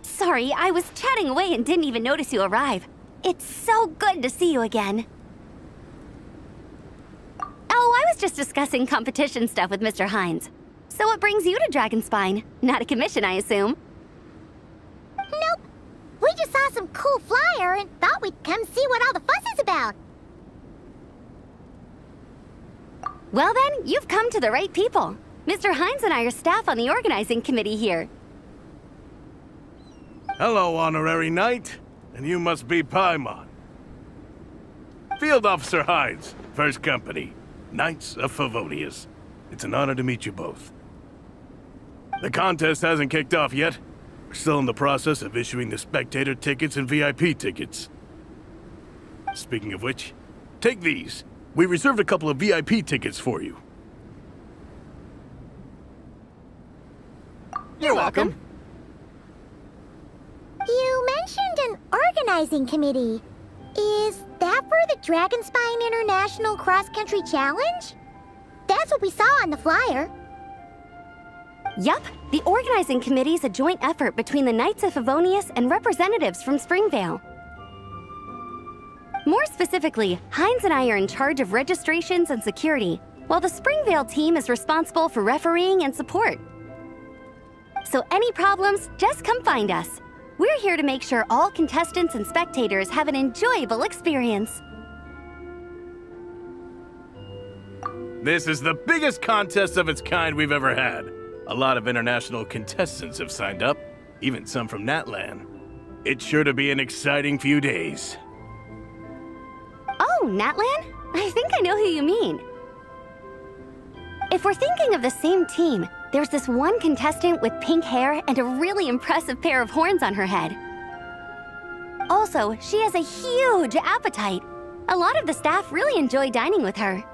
Sorry, I was chatting away and didn't even notice you arrive. It's so good to see you again. Oh, I was just discussing competition stuff with Mr. Hines. So what brings you to Dragonspine? Not a commission, I assume? Nope. We just saw some cool flyer and thought we'd come see what all the fuss is about. Well then, you've come to the right people. Mr. Hines and I are staff on the organizing committee here. Hello, Honorary Knight. And you must be Paimon. Field Officer Hines, First Company, Knights of Favonius. It's an honor to meet you both. The contest hasn't kicked off yet. We're still in the process of issuing the spectator tickets and VIP tickets. Speaking of which, take these. We reserved a couple of VIP tickets for you. You're welcome. You mentioned an organizing committee. Is that for the Dragonspine International Cross Country Challenge? That's what we saw on the flyer. Yup, the organizing committee is a joint effort between the Knights of Favonius and representatives from Springvale. More specifically, Hines and I are in charge of registrations and security, while the Springvale team is responsible for refereeing and support. So any problems, just come find us. We're here to make sure all contestants and spectators have an enjoyable experience. This is the biggest contest of its kind we've ever had. A lot of international contestants have signed up, even some from Natlan. It's sure to be an exciting few days. Oh, Natlan? I think I know who you mean. If we're thinking of the same team, there's this one contestant with pink hair and a really impressive pair of horns on her head. Also, she has a huge appetite. A lot of the staff really enjoy dining with her.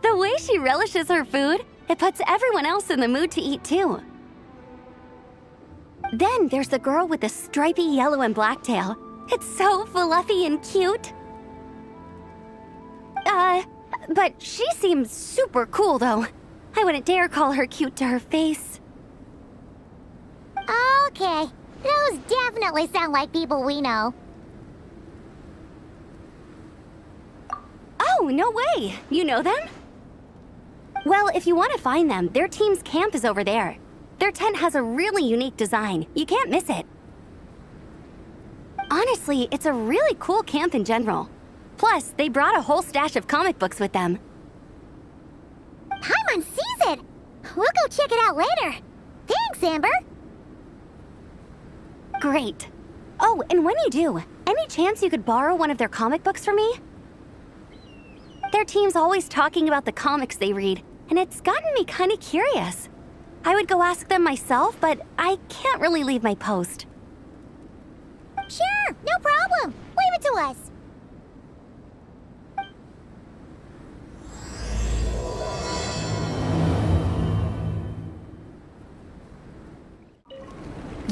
The way she relishes her food, it puts everyone else in the mood to eat too. Then there's the girl with the stripy yellow and black tail. It's so fluffy and cute. But she seems super cool though. I wouldn't dare call her cute to her face. Okay, those definitely sound like people we know. Oh, no way! You know them? Well, if you want to find them, their team's camp is over there. Their tent has a really unique design. You can't miss it. Honestly, it's a really cool camp in general. Plus, they brought a whole stash of comic books with them. Paimon sees it! We'll go check it out later. Thanks, Amber. Great. Oh, and when you do, any chance you could borrow one of their comic books from me? Their team's always talking about the comics they read, and it's gotten me kind of curious. I would go ask them myself, but I can't really leave my post. Sure, no problem. Leave it to us.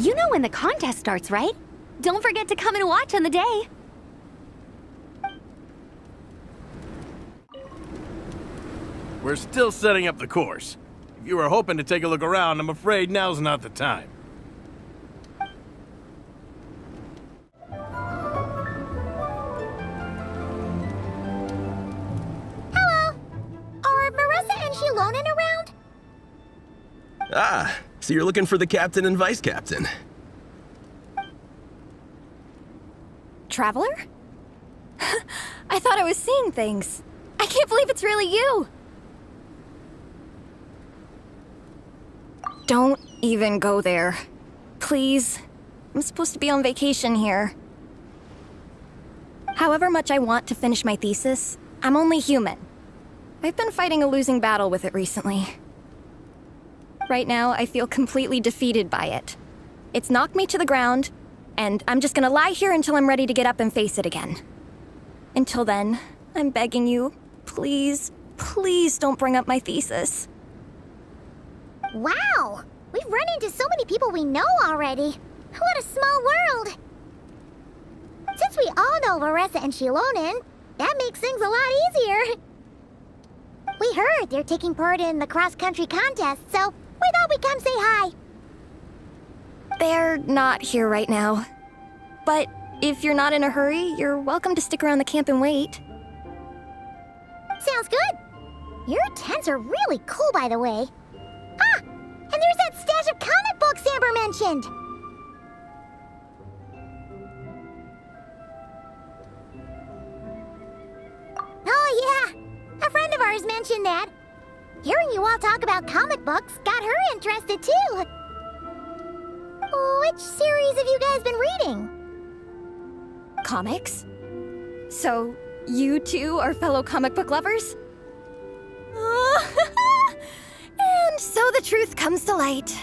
You know when the contest starts, right? Don't forget to come and watch on the day. We're still setting up the course. If you were hoping to take a look around, I'm afraid now's not the time. Hello. Are Marissa and Shilonen around? Ah, so you're looking for the captain and vice captain. Traveler? I thought I was seeing things. I can't believe it's really you. Don't even go there. Please. I'm supposed to be on vacation here. However much I want to finish my thesis, I'm only human. I've been fighting a losing battle with it recently. Right now, I feel completely defeated by it. It's knocked me to the ground, and I'm just gonna lie here until I'm ready to get up and face it again. Until then, I'm begging you, please, please don't bring up my thesis. Wow! We've run into so many people we know already. What a small world! Since we all know Marissa and Shilonen, that makes things a lot easier. We heard they're taking part in the cross-country contest, so we thought we'd come say hi. They're not here right now. But if you're not in a hurry, you're welcome to stick around the camp and wait. Sounds good. Your tents are really cool, by the way. Ah! And there's that stash of comic books Amber mentioned! Oh yeah! A friend of ours mentioned that. Hearing you all talk about comic books got her interested too. Which series have you guys been reading? Comics? So, you two are fellow comic book lovers? And so the truth comes to light.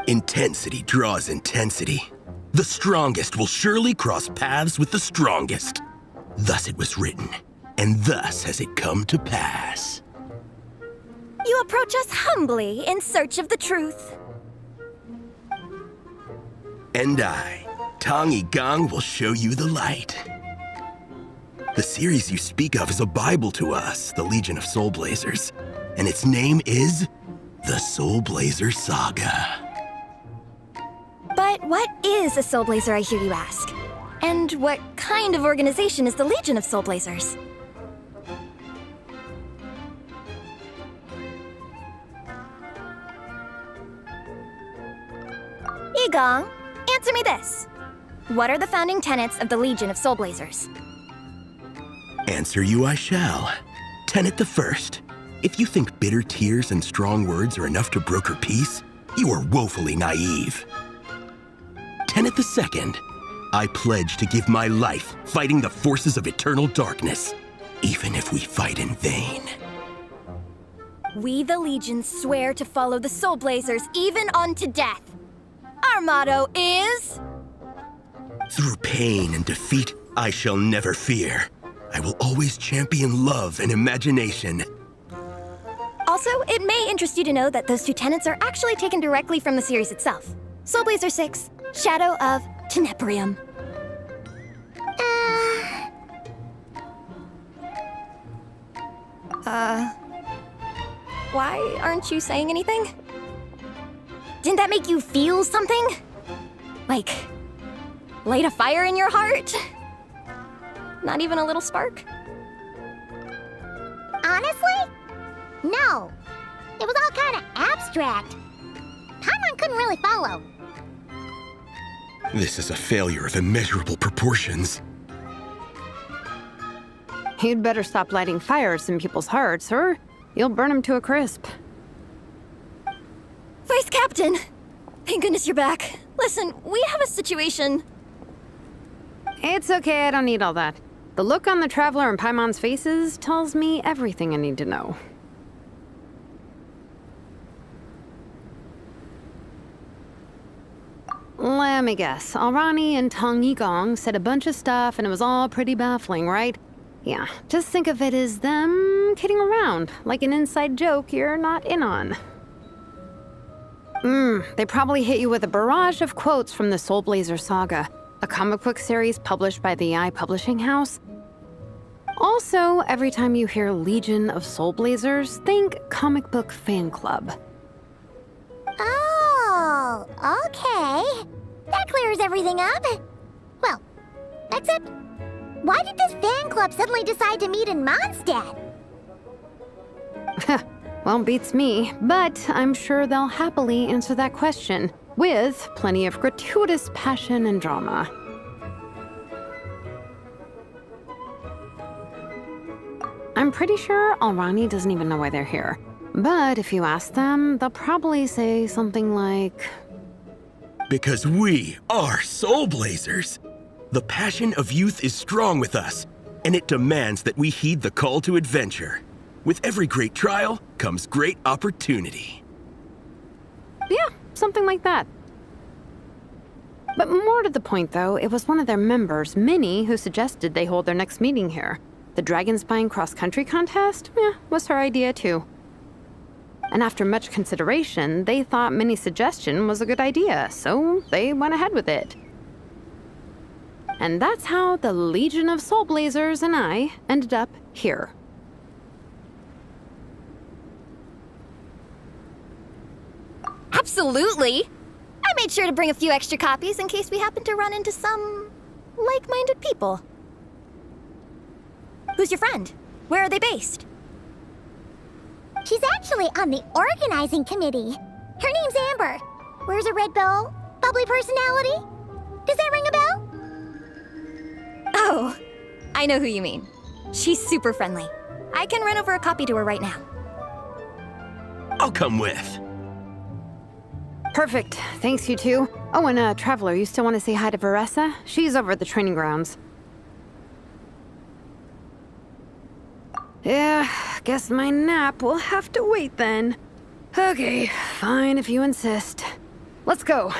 Intensity draws intensity. The strongest will surely cross paths with the strongest. Thus it was written, and thus has it come to pass. You approach us humbly in search of the truth. And I, Tong Gang, will show you the light. The series you speak of is a Bible to us, the Legion of Soulblazers, and its name is the Soulblazer Saga. But what is a Soulblazer, I hear you ask? And what kind of organization is the Legion of Soulblazers? Igong, answer me this. What are the founding tenets of the Legion of Soulblazers? Answer you I shall. Tenet the first. If you think bitter tears and strong words are enough to broker peace, you are woefully naive. Tenet the second. I pledge to give my life fighting the forces of eternal darkness, even if we fight in vain. We, the Legion, swear to follow the Soulblazers even unto death. Our motto is... Through pain and defeat, I shall never fear. I will always champion love and imagination. Also, it may interest you to know that those two tenets are actually taken directly from the series itself. Soulblazer 6, Shadow of Tenebrium. Why aren't you saying anything? Didn't that make you feel something? Like, light a fire in your heart? Not even a little spark? Honestly? No. It was all kind of abstract. Paimon couldn't really follow. This is a failure of immeasurable proportions. You'd better stop lighting fires in people's hearts, or you'll burn them to a crisp. Vice Captain! Thank goodness you're back. Listen, we have a situation. It's okay, I don't need all that. The look on the Traveler and Paimon's faces tells me everything I need to know. Let me guess. Alrani and Tong Yigong said a bunch of stuff and it was all pretty baffling, right? Yeah, just think of it as them kidding around, like an inside joke you're not in on. They probably hit you with a barrage of quotes from the Soulblazers saga, a comic book series published by the publishing house. Also, every time you hear Legion of Soulblazers, think comic book fan club. Oh, okay. That clears everything up. Well, except, why did this fan club suddenly decide to meet in Mondstadt? Well, beats me, but I'm sure they'll happily answer that question, with plenty of gratuitous passion and drama. I'm pretty sure Alrani doesn't even know why they're here. But if you ask them, they'll probably say something like... Because we are Soulblazers. The passion of youth is strong with us, and it demands that we heed the call to adventure. With every great trial comes great opportunity. Yeah, something like that. But more to the point, though, it was one of their members, Minnie, who suggested they hold their next meeting here. The Dragonspine cross-country contest? Was her idea, too. And after much consideration, they thought Minnie's suggestion was a good idea, so they went ahead with it. And that's how the Legion of Soulblazers and I ended up here. Absolutely! I made sure to bring a few extra copies in case we happen to run into some like-minded people. Who's your friend? Where are they based? She's actually on the organizing committee. Her name's Amber. Wears a red bow, bubbly personality. Does that ring a bell? Oh, I know who you mean. She's super friendly. I can run over a copy to her right now. I'll come with. Perfect. Thanks, you two. Oh, and Traveler, you still want to say hi to Veressa? She's over at the training grounds. Yeah, guess my nap will have to wait then. Okay, fine if you insist. Let's go.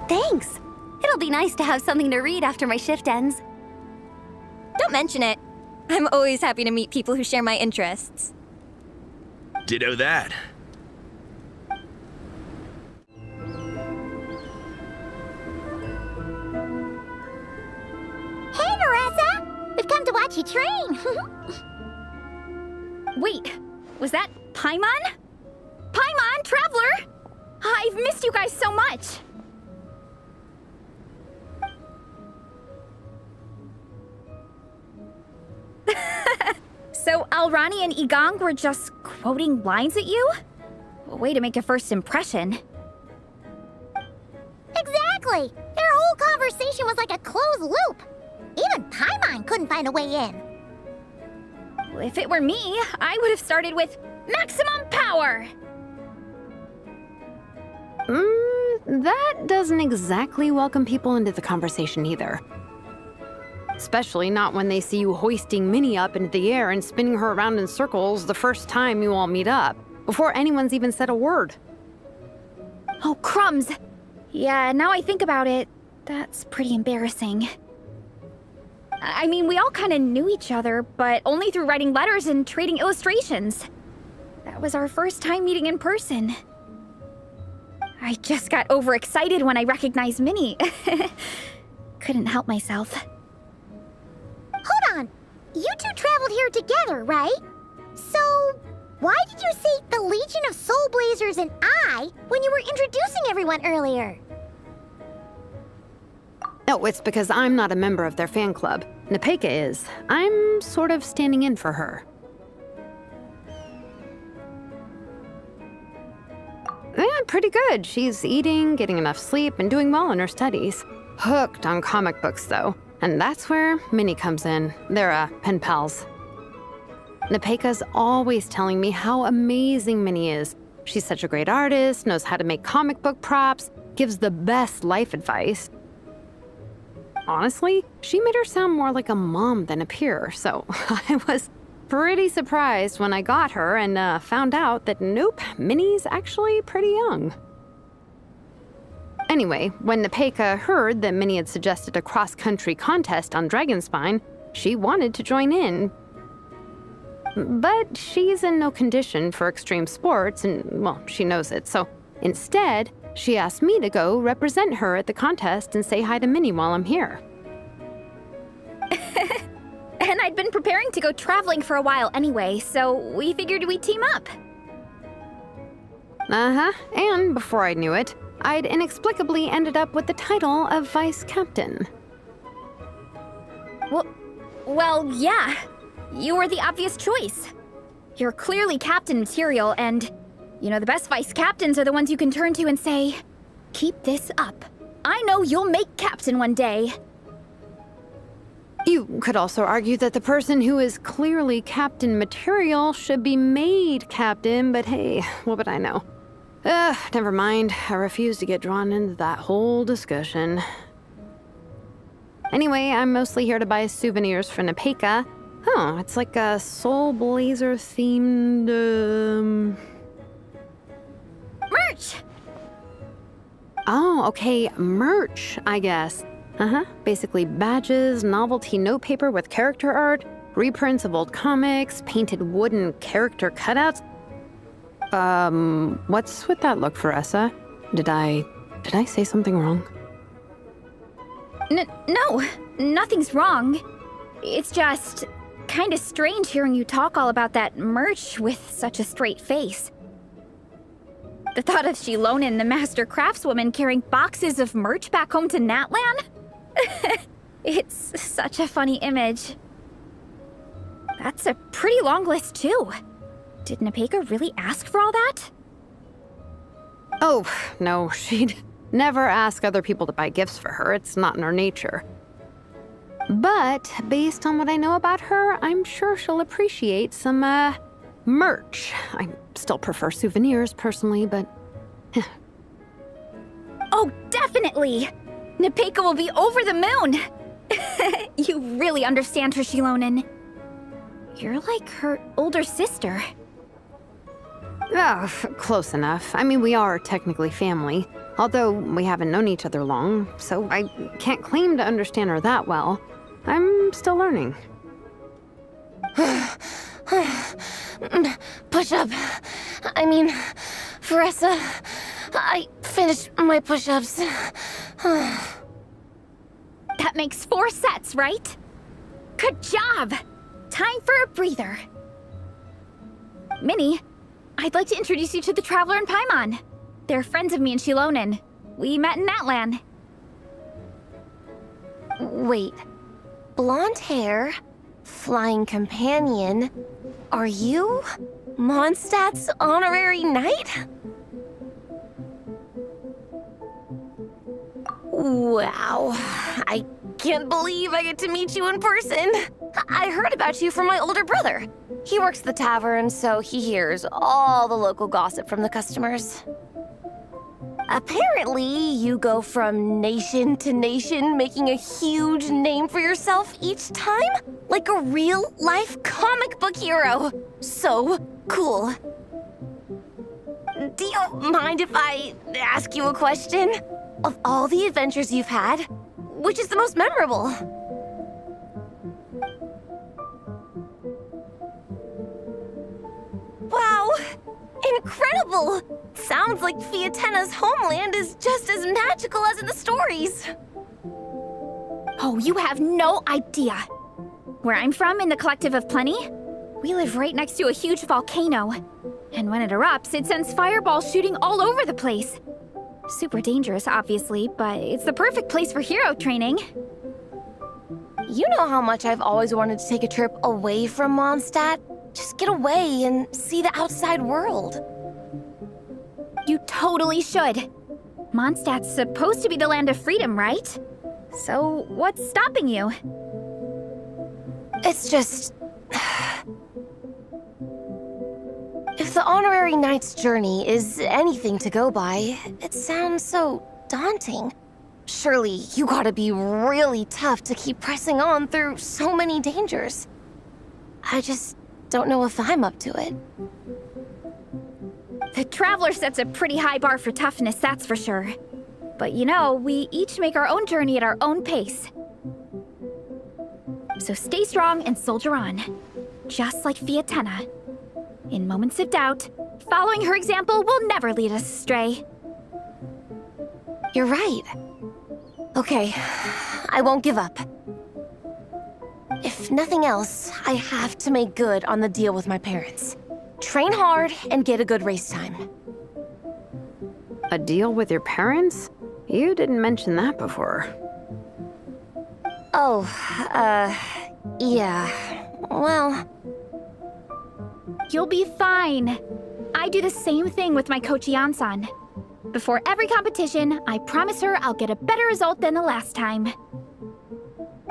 Thanks. It'll be nice to have something to read after my shift ends. Don't mention it. I'm always happy to meet people who share my interests. Ditto that. Hey, Veressa! We've come to watch you train. Wait, was that Paimon? Paimon, Traveler! I've missed you guys so much! So Alrani and Igong were just quoting lines at you? Way to make a first impression. Exactly! Their whole conversation was like a closed loop. Even Paimon couldn't find a way in. If it were me, I would have started with maximum power! That doesn't exactly welcome people into the conversation either. Especially not when they see you hoisting Minnie up into the air and spinning her around in circles the first time you all meet up, before anyone's even said a word. Oh, crumbs! Yeah, now I think about it, that's pretty embarrassing. I mean, we all kind of knew each other, but only through writing letters and trading illustrations. That was our first time meeting in person. I just got overexcited when I recognized Minnie. Couldn't help myself. Hold on. You two traveled here together, right? So, why did you say the Legion of Soulblazers and I when you were introducing everyone earlier? No, it's because I'm not a member of their fan club. Nepeka is. I'm sort of standing in for her. Yeah, pretty good. She's eating, getting enough sleep, and doing well in her studies. Hooked on comic books, though. And that's where Minnie comes in. They're, pen pals. Nepeka's always telling me how amazing Minnie is. She's such a great artist, knows how to make comic book props, gives the best life advice. Honestly, she made her sound more like a mom than a peer, so I was pretty surprised when I got her and found out that nope, Minnie's actually pretty young. Anyway, when Nepeka heard that Minnie had suggested a cross-country contest on Dragonspine, she wanted to join in. But she's in no condition for extreme sports, and, well, she knows it. So instead, she asked me to go represent her at the contest and say hi to Minnie while I'm here. And I'd been preparing to go traveling for a while anyway, so we figured we'd team up. Uh-huh. And before I knew it, I'd inexplicably ended up with the title of vice captain. Well, yeah. You were the obvious choice. You're clearly captain material, and, the best vice captains are the ones you can turn to and say, keep this up. I know you'll make captain one day. You could also argue that the person who is clearly captain material should be made captain, but hey, what would I know? Never mind. I refuse to get drawn into that whole discussion. Anyway, I'm mostly here to buy souvenirs for Nepeka. Oh, it's like a Soulblazer themed, Merch! Oh, okay, merch, I guess. Basically badges, novelty notepaper with character art, reprints of old comics, painted wooden character cutouts. What's with that look, Veressa? Did I say something wrong? No, nothing's wrong. It's just kind of strange hearing you talk all about that merch with such a straight face. The thought of Shilonen, the master craftswoman, carrying boxes of merch back home to Natlan? It's such a funny image. That's a pretty long list, too. Did Nepeka really ask for all that? Oh, no, she'd never ask other people to buy gifts for her. It's not in her nature. But based on what I know about her, I'm sure she'll appreciate some, merch. I still prefer souvenirs, personally, but... Oh, definitely! Nepeka will be over the moon! You really understand her, Shilonen. You're like her older sister. Close enough. I mean, we are technically family, although we haven't known each other long, so I can't claim to understand her that well. I'm still learning. Push-up. I mean, Veressa, I finished my push-ups. That makes 4 sets, right? Good job! Time for a breather. Minnie, I'd like to introduce you to the Traveler and Paimon. They're friends of me and Shilonen. We met in Natlan. Wait. Blonde hair, flying companion. Are you Mondstadt's honorary knight? Wow. I can't believe I get to meet you in person. I heard about you from my older brother. He works at the tavern, so he hears all the local gossip from the customers. Apparently, you go from nation to nation, making a huge name for yourself each time? Like a real-life comic book hero. So cool. Do you mind if I ask you a question? Of all the adventures you've had, which is the most memorable? Wow! Incredible! Sounds like Fiatena's homeland is just as magical as in the stories. Oh, you have no idea. Where I'm from, in the Collective of Plenty, we live right next to a huge volcano. And when it erupts, it sends fireballs shooting all over the place. Super dangerous, obviously, but it's the perfect place for hero training. You know how much I've always wanted to take a trip away from Mondstadt? Just get away and see the outside world. You totally should. Mondstadt's supposed to be the land of freedom, right? So what's stopping you? It's just... If the honorary knight's journey is anything to go by, it sounds so daunting. Surely you gotta be really tough to keep pressing on through so many dangers. I just don't know if I'm up to it. The Traveler sets a pretty high bar for toughness, that's for sure. But we each make our own journey at our own pace. So stay strong and soldier on. just like Fiatenna. In moments of doubt, following her example will never lead us astray. You're right. Okay, I won't give up. If nothing else, I have to make good on the deal with my parents. Train hard and get a good race time. A deal with your parents? You didn't mention that before. Oh, yeah. Well, You'll be fine. I do the same thing with my coach Yan-san. Before every competition, I promise her I'll get a better result than the last time.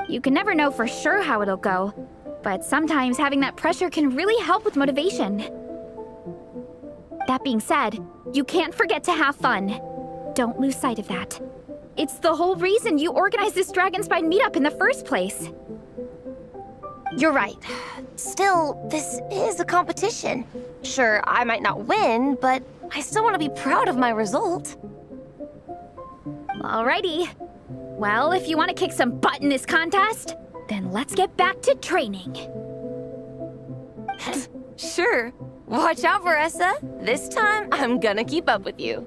You can never know for sure how it'll go, but sometimes having that pressure can really help with motivation. That being said, you can't forget to have fun. Don't lose sight of that. It's the whole reason you organized this Dragonspine meetup in the first place. you're right. Still, this is a competition. Sure, I might not win, but I still want to be proud of my result. Alrighty. Well, if you want to kick some butt in this contest, then let's get back to training. Sure. Watch out, Varessa. This time, I'm gonna keep up with you.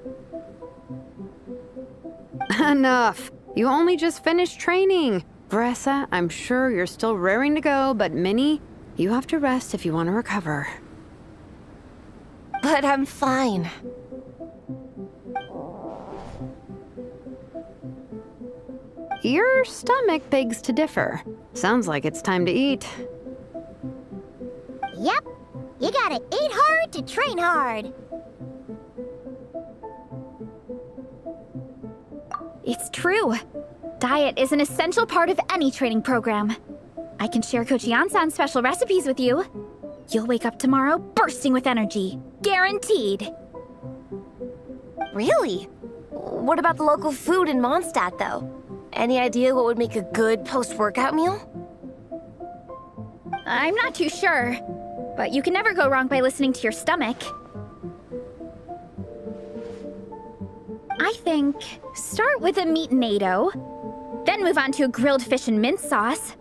Enough. You only just finished training. Varessa, I'm sure you're still raring to go, but Minnie, you have to rest if you want to recover. But I'm fine. Your stomach begs to differ. Sounds like it's time to eat. Yep. You gotta eat hard to train hard. It's true. Diet is an essential part of any training program. I can share Coach Yan-san's special recipes with you. You'll wake up tomorrow bursting with energy. Guaranteed. Really? What about the local food in Mondstadt, though? Any idea what would make a good post-workout meal? I'm not too sure, but you can never go wrong by listening to your stomach. I think start with a meat-nado, then move on to a grilled fish and mint sauce,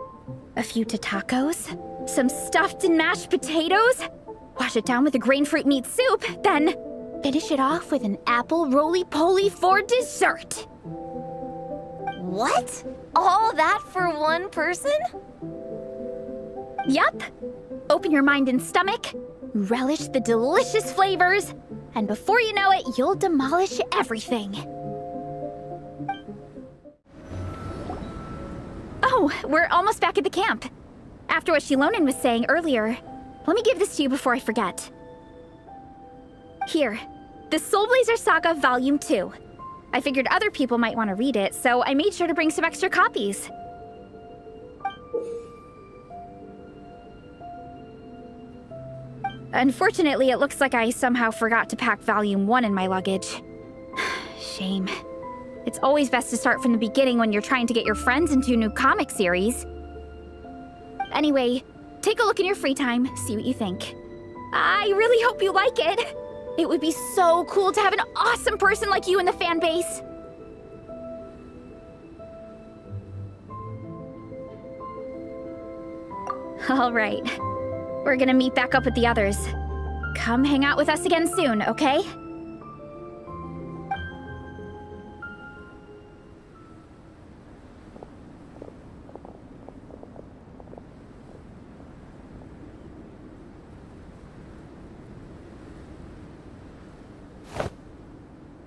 a few tacos, some stuffed and mashed potatoes, wash it down with a grain fruit meat soup, then finish it off with an apple roly-poly for dessert. What? All that for one person? Yup. Open your mind and stomach, relish the delicious flavors, and before you know it, you'll demolish everything. Oh, we're almost back at the camp. After what Shilonen was saying earlier, let me give this to you before I forget. Here, the Soulblazers Saga Volume 2. I figured other people might want to read it, so I made sure to bring some extra copies. Unfortunately, it looks like I somehow forgot to pack Volume 1 in my luggage. Shame. It's always best to start from the beginning when you're trying to get your friends into a new comic series. Anyway, take a look in your free time, see what you think. I really hope you like it. It would be so cool to have an awesome person like you in the fan base. All right. We're gonna meet back up with the others. Come hang out with us again soon, okay?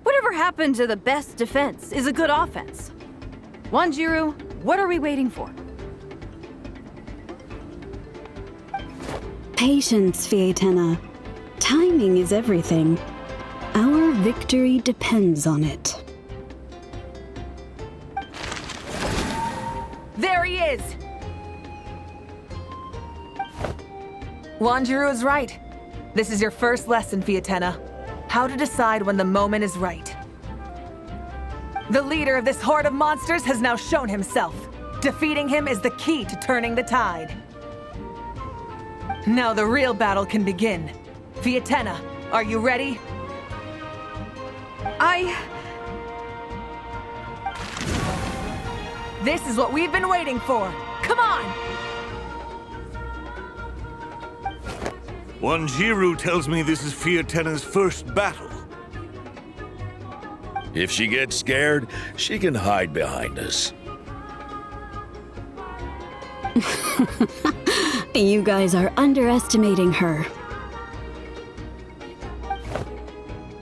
Whatever happened to the best defense is a good offense? Wanjiru, what are we waiting for? Patience, Fiatenna. Timing is everything. Our victory depends on it. There he is! Wanjiru is right. This is your first lesson, Fiatenna. How to decide when the moment is right. The leader of this horde of monsters has now shown himself. Defeating him is the key to turning the tide. Now the real battle can begin. Fiatenna, are you ready? This is what we've been waiting for. Come on! Wanjiru tells me this is Fiatena's first battle. If she gets scared, she can hide behind us. You guys are underestimating her.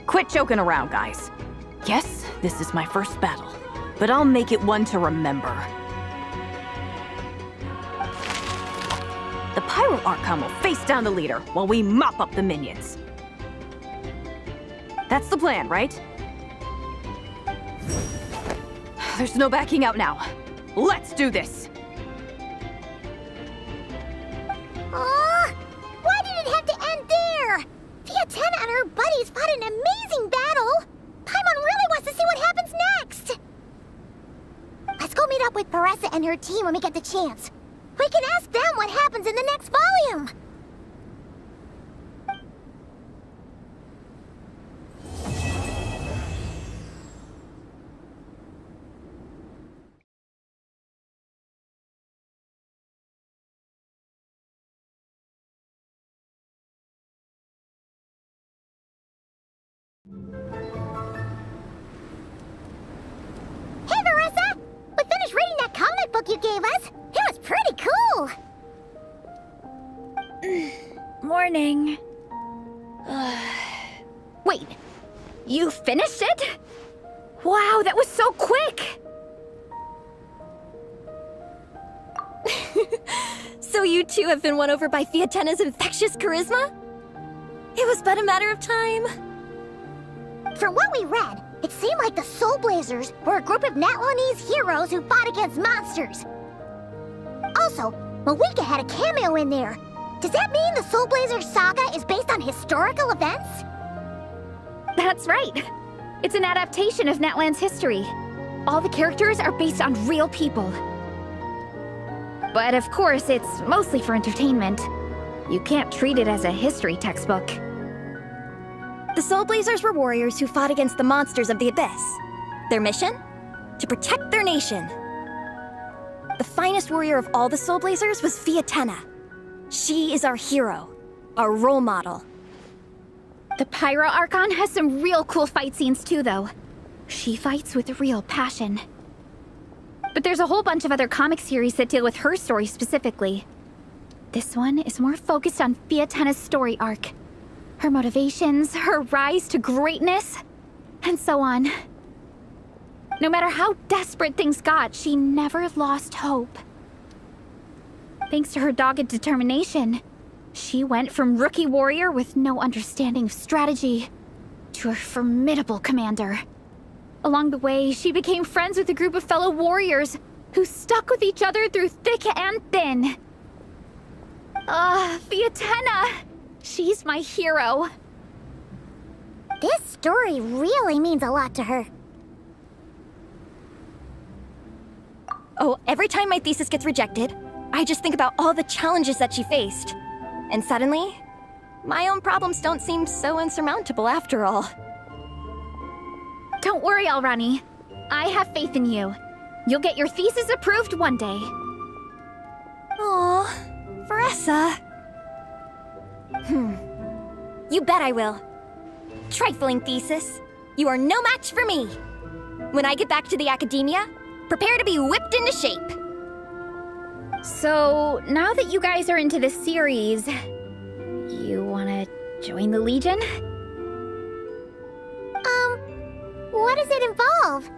Quit joking around, guys. Yes, this is my first battle, but I'll make it one to remember. The Pyro Archon will face down the leader while we mop up the minions. That's the plan, right? There's no backing out now. Let's do this! Why did it have to end there? Fiatena and her buddies fought an amazing battle! Paimon really wants to see what happens next! Let's go meet up with Paressa and her team when we get the chance. We can ask them what happens in the next volume! Hey, Paressa! We finished reading that comic book you gave us! It was pretty cool! Morning. Wait, you finished it? Wow, that was so quick! So you two have been won over by Fiatena's infectious charisma? It was but a matter of time. From what we read, it seemed like the Soulblazers were a group of Natlanese heroes who fought against monsters. Also, Mawika had a cameo in there. Does that mean the Soulblazers saga is based on historical events? That's right. It's an adaptation of Natlan's history. All the characters are based on real people. But of course, it's mostly for entertainment. You can't treat it as a history textbook. The Soulblazers were warriors who fought against the monsters of the Abyss. Their mission? To protect their nation. The finest warrior of all the Soulblazers was Fiatena. She is our hero, our role model. The Pyro Archon has some real cool fight scenes too, though. She fights with real passion. But there's a whole bunch of other comic series that deal with her story specifically. This one is more focused on Fiatena's story arc. Her motivations, her rise to greatness, and so on. No matter how desperate things got, she never lost hope. Thanks to her dogged determination, she went from rookie warrior with no understanding of strategy to a formidable commander. Along the way, she became friends with a group of fellow warriors who stuck with each other through thick and thin. Fiatena! She's my hero. This story really means a lot to her. Oh, every time my thesis gets rejected, I just think about all the challenges that she faced. And suddenly, my own problems don't seem so insurmountable after all. Don't worry, Alrani. I have faith in you. You'll get your thesis approved one day. Aw, Paressa. You bet I will. Trifling thesis. You are no match for me. When I get back to the academia, prepare to be whipped into shape. So, now that you guys are into this series, you wanna join the Legion? What does it involve?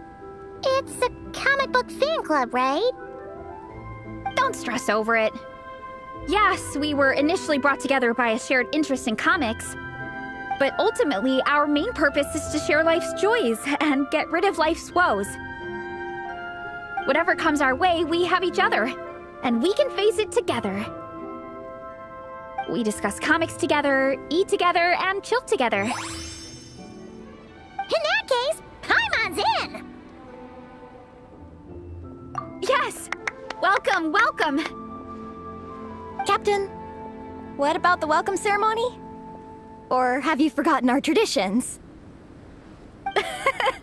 It's a comic book fan club, right? Don't stress over it. Yes, we were initially brought together by a shared interest in comics, but ultimately our main purpose is to share life's joys and get rid of life's woes. Whatever comes our way, we have each other, and we can face it together. We discuss comics together, eat together, and chill together. In that case, Paimon's in! Yes! Welcome, welcome! Captain, what about the welcome ceremony? Or have you forgotten our traditions?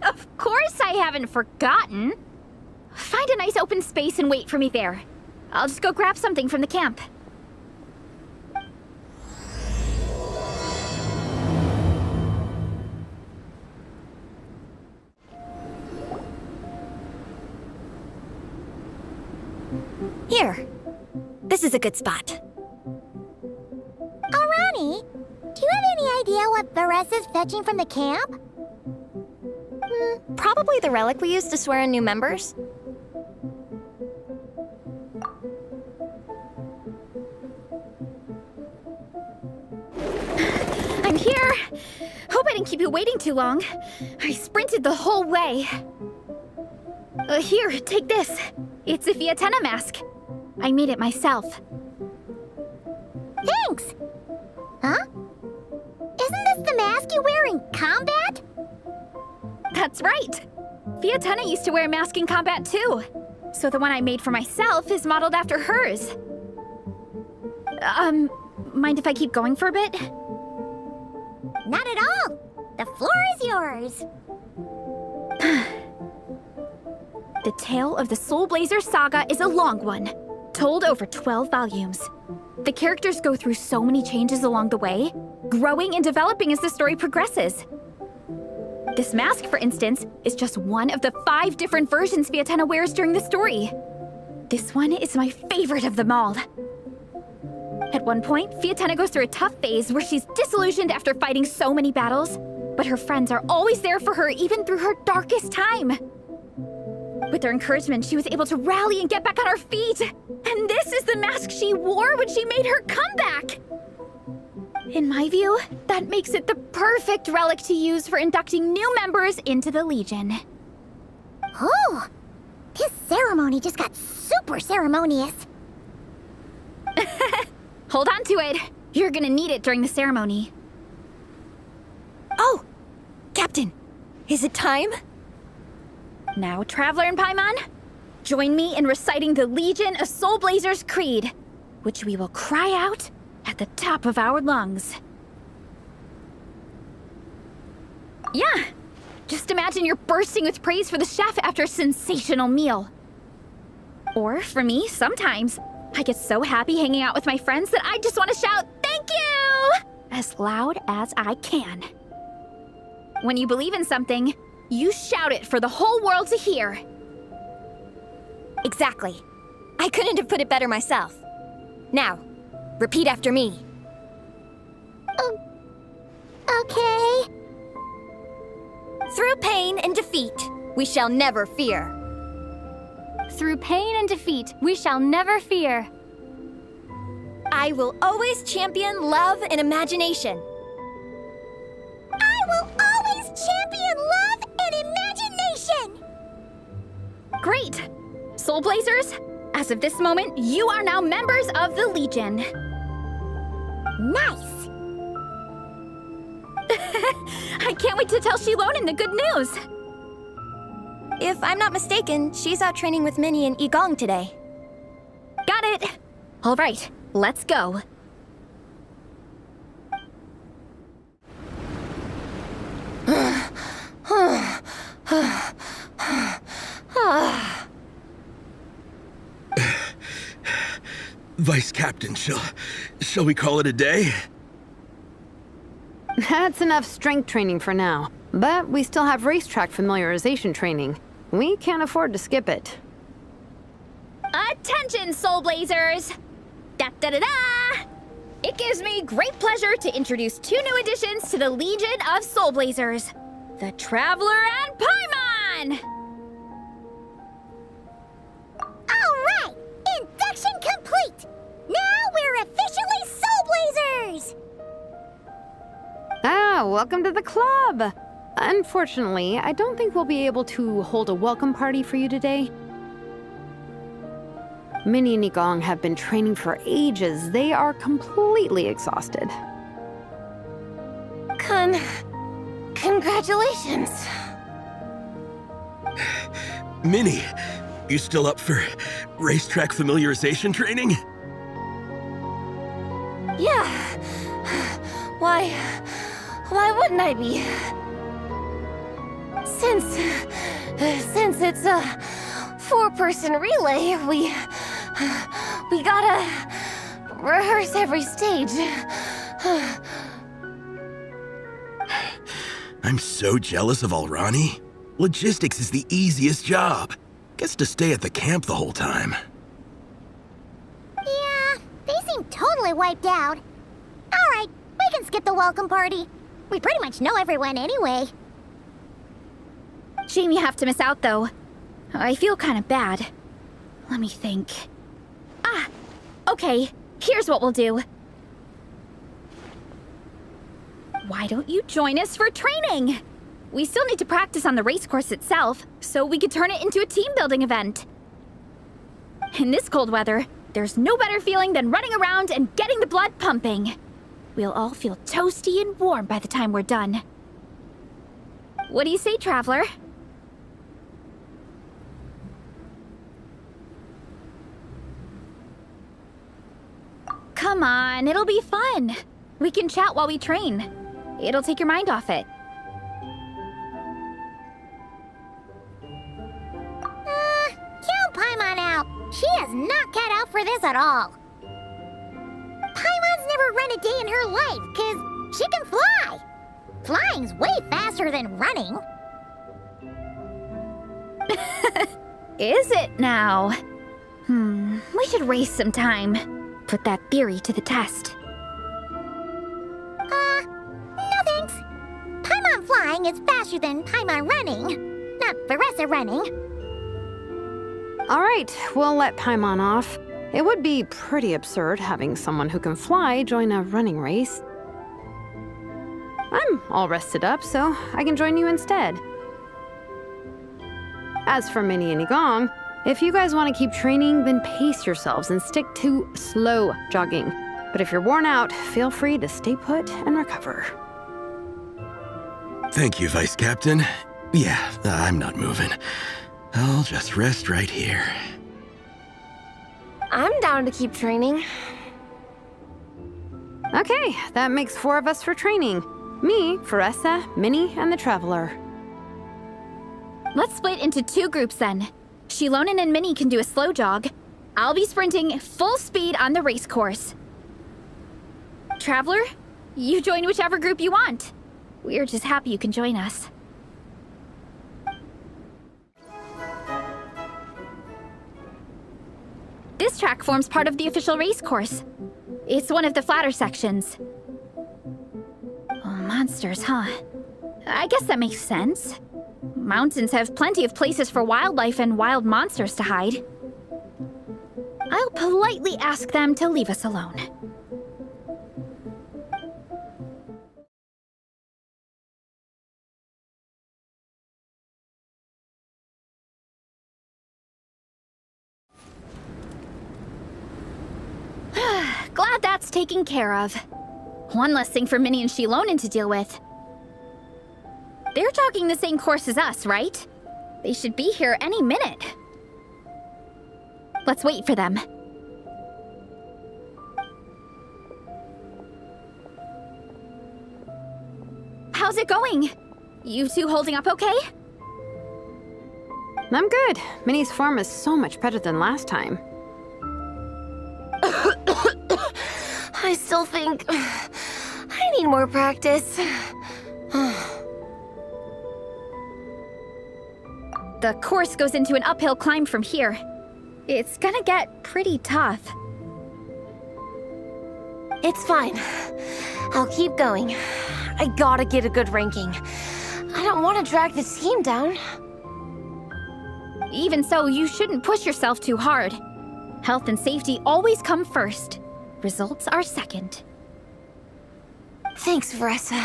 Of course I haven't forgotten. Find a nice open space and wait for me there. I'll just go grab something from the camp. Here. This is a good spot. Oh, Ronnie, do you have any idea what Varesa's fetching from the camp? Probably the relic we used to swear in new members. I'm here! Hope I didn't keep you waiting too long. I sprinted the whole way. Here, take this. It's a Fiatenna mask. I made it myself. Thanks! Huh? Isn't this the mask you wear in combat? That's right! Fiatenna used to wear a mask in combat too. So the one I made for myself is modeled after hers. Mind if I keep going for a bit? Not at all! The floor is yours! The tale of the Soulblazers saga is a long one, told over 12 volumes. The characters go through so many changes along the way, growing and developing as the story progresses. This mask, for instance, is just one of the 5 different versions Fiatenna wears during the story. This one is my favorite of them all. At one point, Fiatenna goes through a tough phase where she's disillusioned after fighting so many battles, but her friends are always there for her even through her darkest time. With their encouragement, she was able to rally and get back on her feet. And this is the mask she wore when she made her comeback. In my view, that makes it the perfect relic to use for inducting new members into the Legion. Oh! This ceremony just got super ceremonious. Hold on to it. You're gonna need it during the ceremony. Oh! Captain, is it time? Now, Traveler and Paimon, join me in reciting the Legion of Soulblazers Creed, which we will cry out at the top of our lungs. Yeah, just imagine you're bursting with praise for the chef after a sensational meal. Or, for me, sometimes, I get so happy hanging out with my friends that I just want to shout, "Thank you!" as loud as I can. When you believe in something, you shout it for the whole world to hear. Exactly. I couldn't have put it better myself. Now, repeat after me. Okay. Through pain and defeat, we shall never fear. Through pain and defeat, we shall never fear. I will always champion love and imagination. I will always champion love and imagination! Great! Soulblazers, as of this moment, you are now members of the Legion. Nice! I can't wait to tell Shilonen the good news. If I'm not mistaken, she's out training with Minnie and Igong today. Got it! All right, let's go. Vice Captain, shall we call it a day? That's enough strength training for now. But we still have racetrack familiarization training. We can't afford to skip it. Attention, Soulblazers! Da-da-da-da! It gives me great pleasure to introduce 2 new additions to the Legion of Soulblazers, the Traveler and Paimon! Alright! Induction complete! Now we're officially Soulblazers! Ah, welcome to the club! Unfortunately, I don't think we'll be able to hold a welcome party for you today. Minnie and Igong have been training for ages. They are completely exhausted. Congratulations. Minnie, you still up for racetrack familiarization training? Yeah. Why wouldn't I be? Since it's a 4-person relay, we gotta rehearse every stage. I'm so jealous of Alrani. Logistics is the easiest job. Gets to stay at the camp the whole time. seem totally wiped out. Alright, we can skip the welcome party. We pretty much know everyone anyway. Shame you have to miss out, though. I feel kind of bad. Let me think. Ah! Okay, here's what we'll do. Why don't you join us for training? We still need to practice on the race course itself, so we could turn it into a team-building event. In this cold weather, there's no better feeling than running around and getting the blood pumping. We'll all feel toasty and warm by the time we're done. What do you say, Traveler? Come on, it'll be fun. We can chat while we train. It'll take your mind off it. Count Paimon out. She is not cut out for this at all. Paimon's never run a day in her life, 'cause she can fly. Flying's way faster than running. Is it now? We should race sometime. Put that theory to the test. No thanks. Paimon flying is faster than Paimon running. Not Veressa running. All right, we'll let Paimon off. It would be pretty absurd having someone who can fly join a running race. I'm all rested up, so I can join you instead. As for Minnie and Igong, if you guys want to keep training, then pace yourselves and stick to slow jogging. But if you're worn out, feel free to stay put and recover. Thank you, Vice Captain. Yeah, I'm not moving. I'll just rest right here. I'm down to keep training. Okay, that makes 4 of us for training. Me, Veressa, Minnie, and the Traveler. Let's split into 2 groups then. Shilonen and Minnie can do a slow jog. I'll be sprinting full speed on the race course. Traveler, you join whichever group you want. We're just happy you can join us. This track forms part of the official race course. It's one of the flatter sections. Oh, monsters, huh? I guess that makes sense. Mountains have plenty of places for wildlife and wild monsters to hide. I'll politely ask them to leave us alone. Glad that's taken care of. One less thing for Minnie and Shilonen to deal with. They're jogging the same course as us, right? They should be here any minute. Let's wait for them. How's it going? You two holding up okay? I'm good. Minnie's form is so much better than last time. I still think I need more practice. The course goes into an uphill climb from here. It's gonna get pretty tough. It's fine. I'll keep going. I gotta get a good ranking. I don't want to drag the team down. Even so, you shouldn't push yourself too hard. Health and safety always come first. Results are second. Thanks, Veressa.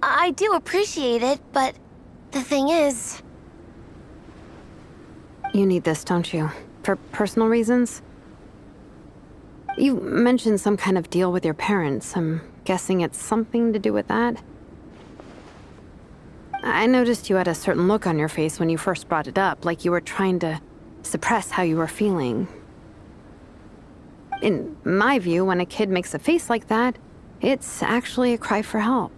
I do appreciate it, but the thing is... You need this, don't you? For personal reasons? You mentioned some kind of deal with your parents. I'm guessing it's something to do with that? I noticed you had a certain look on your face when you first brought it up, like you were trying to suppress how you were feeling. In my view, when a kid makes a face like that, it's actually a cry for help.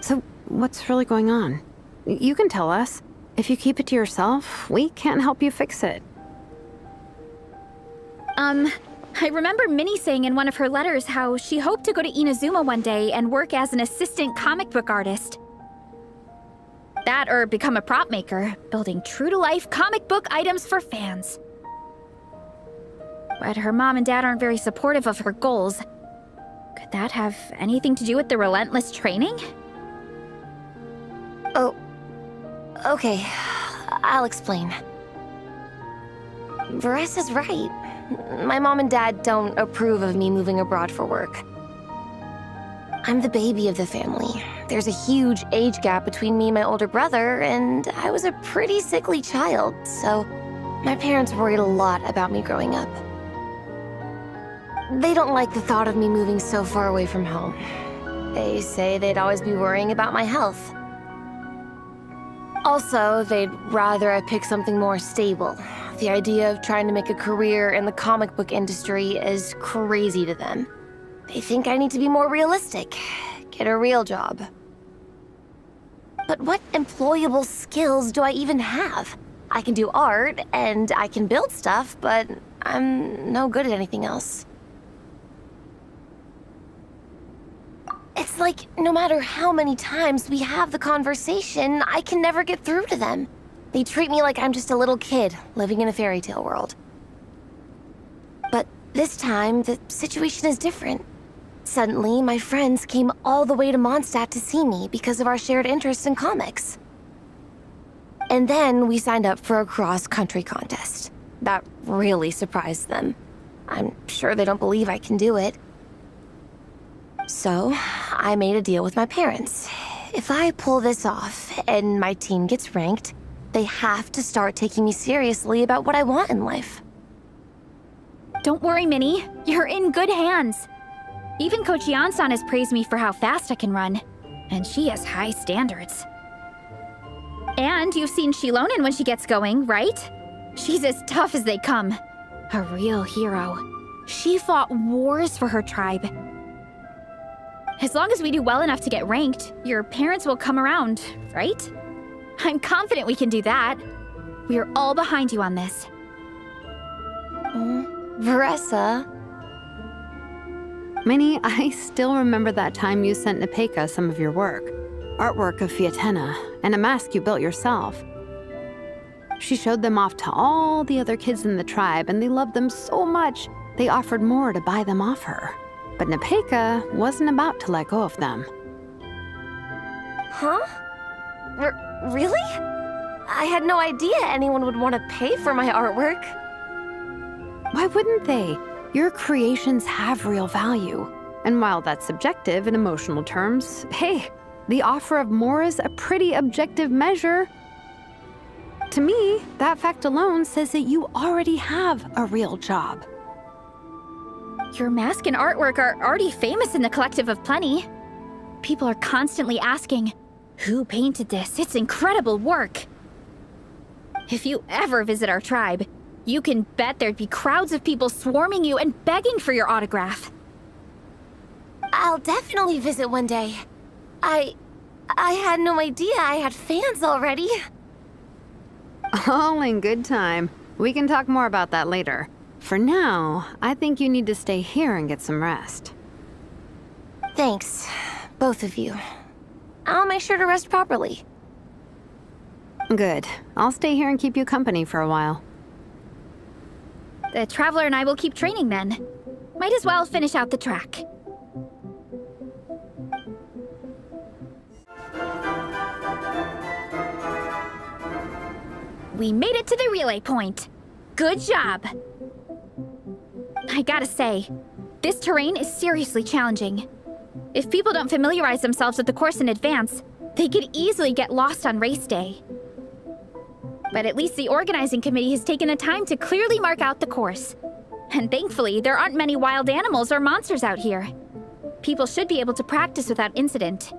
So, what's really going on? You can tell us. If you keep it to yourself, we can't help you fix it. I remember Minnie saying in one of her letters how she hoped to go to Inazuma one day and work as an assistant comic book artist. That or become a prop maker, building true-to-life comic book items for fans. but her mom and dad aren't very supportive of her goals. Could that have anything to do with the relentless training? Oh, okay. I'll explain. Vanessa's right. My mom and dad don't approve of me moving abroad for work. I'm the baby of the family. There's a huge age gap between me and my older brother, and I was a pretty sickly child, so my parents worried a lot about me growing up. They don't like the thought of me moving so far away from home. They say they'd always be worrying about my health. Also, they'd rather I pick something more stable. The idea of trying to make a career in the comic book industry is crazy to them. They think I need to be more realistic, get a real job. But what employable skills do I even have? I can do art, and I can build stuff, but I'm no good at anything else. It's like, no matter how many times we have the conversation, I can never get through to them. They treat me like I'm just a little kid living in a fairy tale world. But this time, the situation is different. Suddenly, my friends came all the way to Mondstadt to see me because of our shared interest in comics. And then we signed up for a cross-country contest. That really surprised them. I'm sure they don't believe I can do it. So, I made a deal with my parents. If I pull this off and my team gets ranked, they have to start taking me seriously about what I want in life. Don't worry, Minnie. You're in good hands. Even Coach Yansan has praised me for how fast I can run. And she has high standards. And you've seen Shilonen when she gets going, right? She's as tough as they come. A real hero. She fought wars for her tribe. As long as we do well enough to get ranked, your parents will come around, right? I'm confident we can do that. We are all behind you on this. Vanessa. Minnie, I still remember that time you sent Nepeka some of your work. Artwork of Fiatena, and a mask you built yourself. She showed them off to all the other kids in the tribe, and they loved them so much, they offered more to buy them off her. But Nepeka wasn't about to let go of them. Huh? Really? I had no idea anyone would want to pay for my artwork. Why wouldn't they? Your creations have real value. And while that's subjective in emotional terms, hey, the offer of more is a pretty objective measure. To me, that fact alone says that you already have a real job. Your mask and artwork are already famous in the Collective of Plenty. People are constantly asking, who painted this? It's incredible work. If you ever visit our tribe, you can bet there'd be crowds of people swarming you and begging for your autograph. I'll definitely visit one day. I had no idea I had fans already. All in good time. We can talk more about that later. For now, I think you need to stay here and get some rest. Thanks, both of you. I'll make sure to rest properly. Good. I'll stay here and keep you company for a while. The Traveler and I will keep training then. Might as well finish out the track. We made it to the relay point. Good job. I gotta say, this terrain is seriously challenging. If people don't familiarize themselves with the course in advance, they could easily get lost on race day. But at least the organizing committee has taken the time to clearly mark out the course. And thankfully, there aren't many wild animals or monsters out here. People should be able to practice without incident.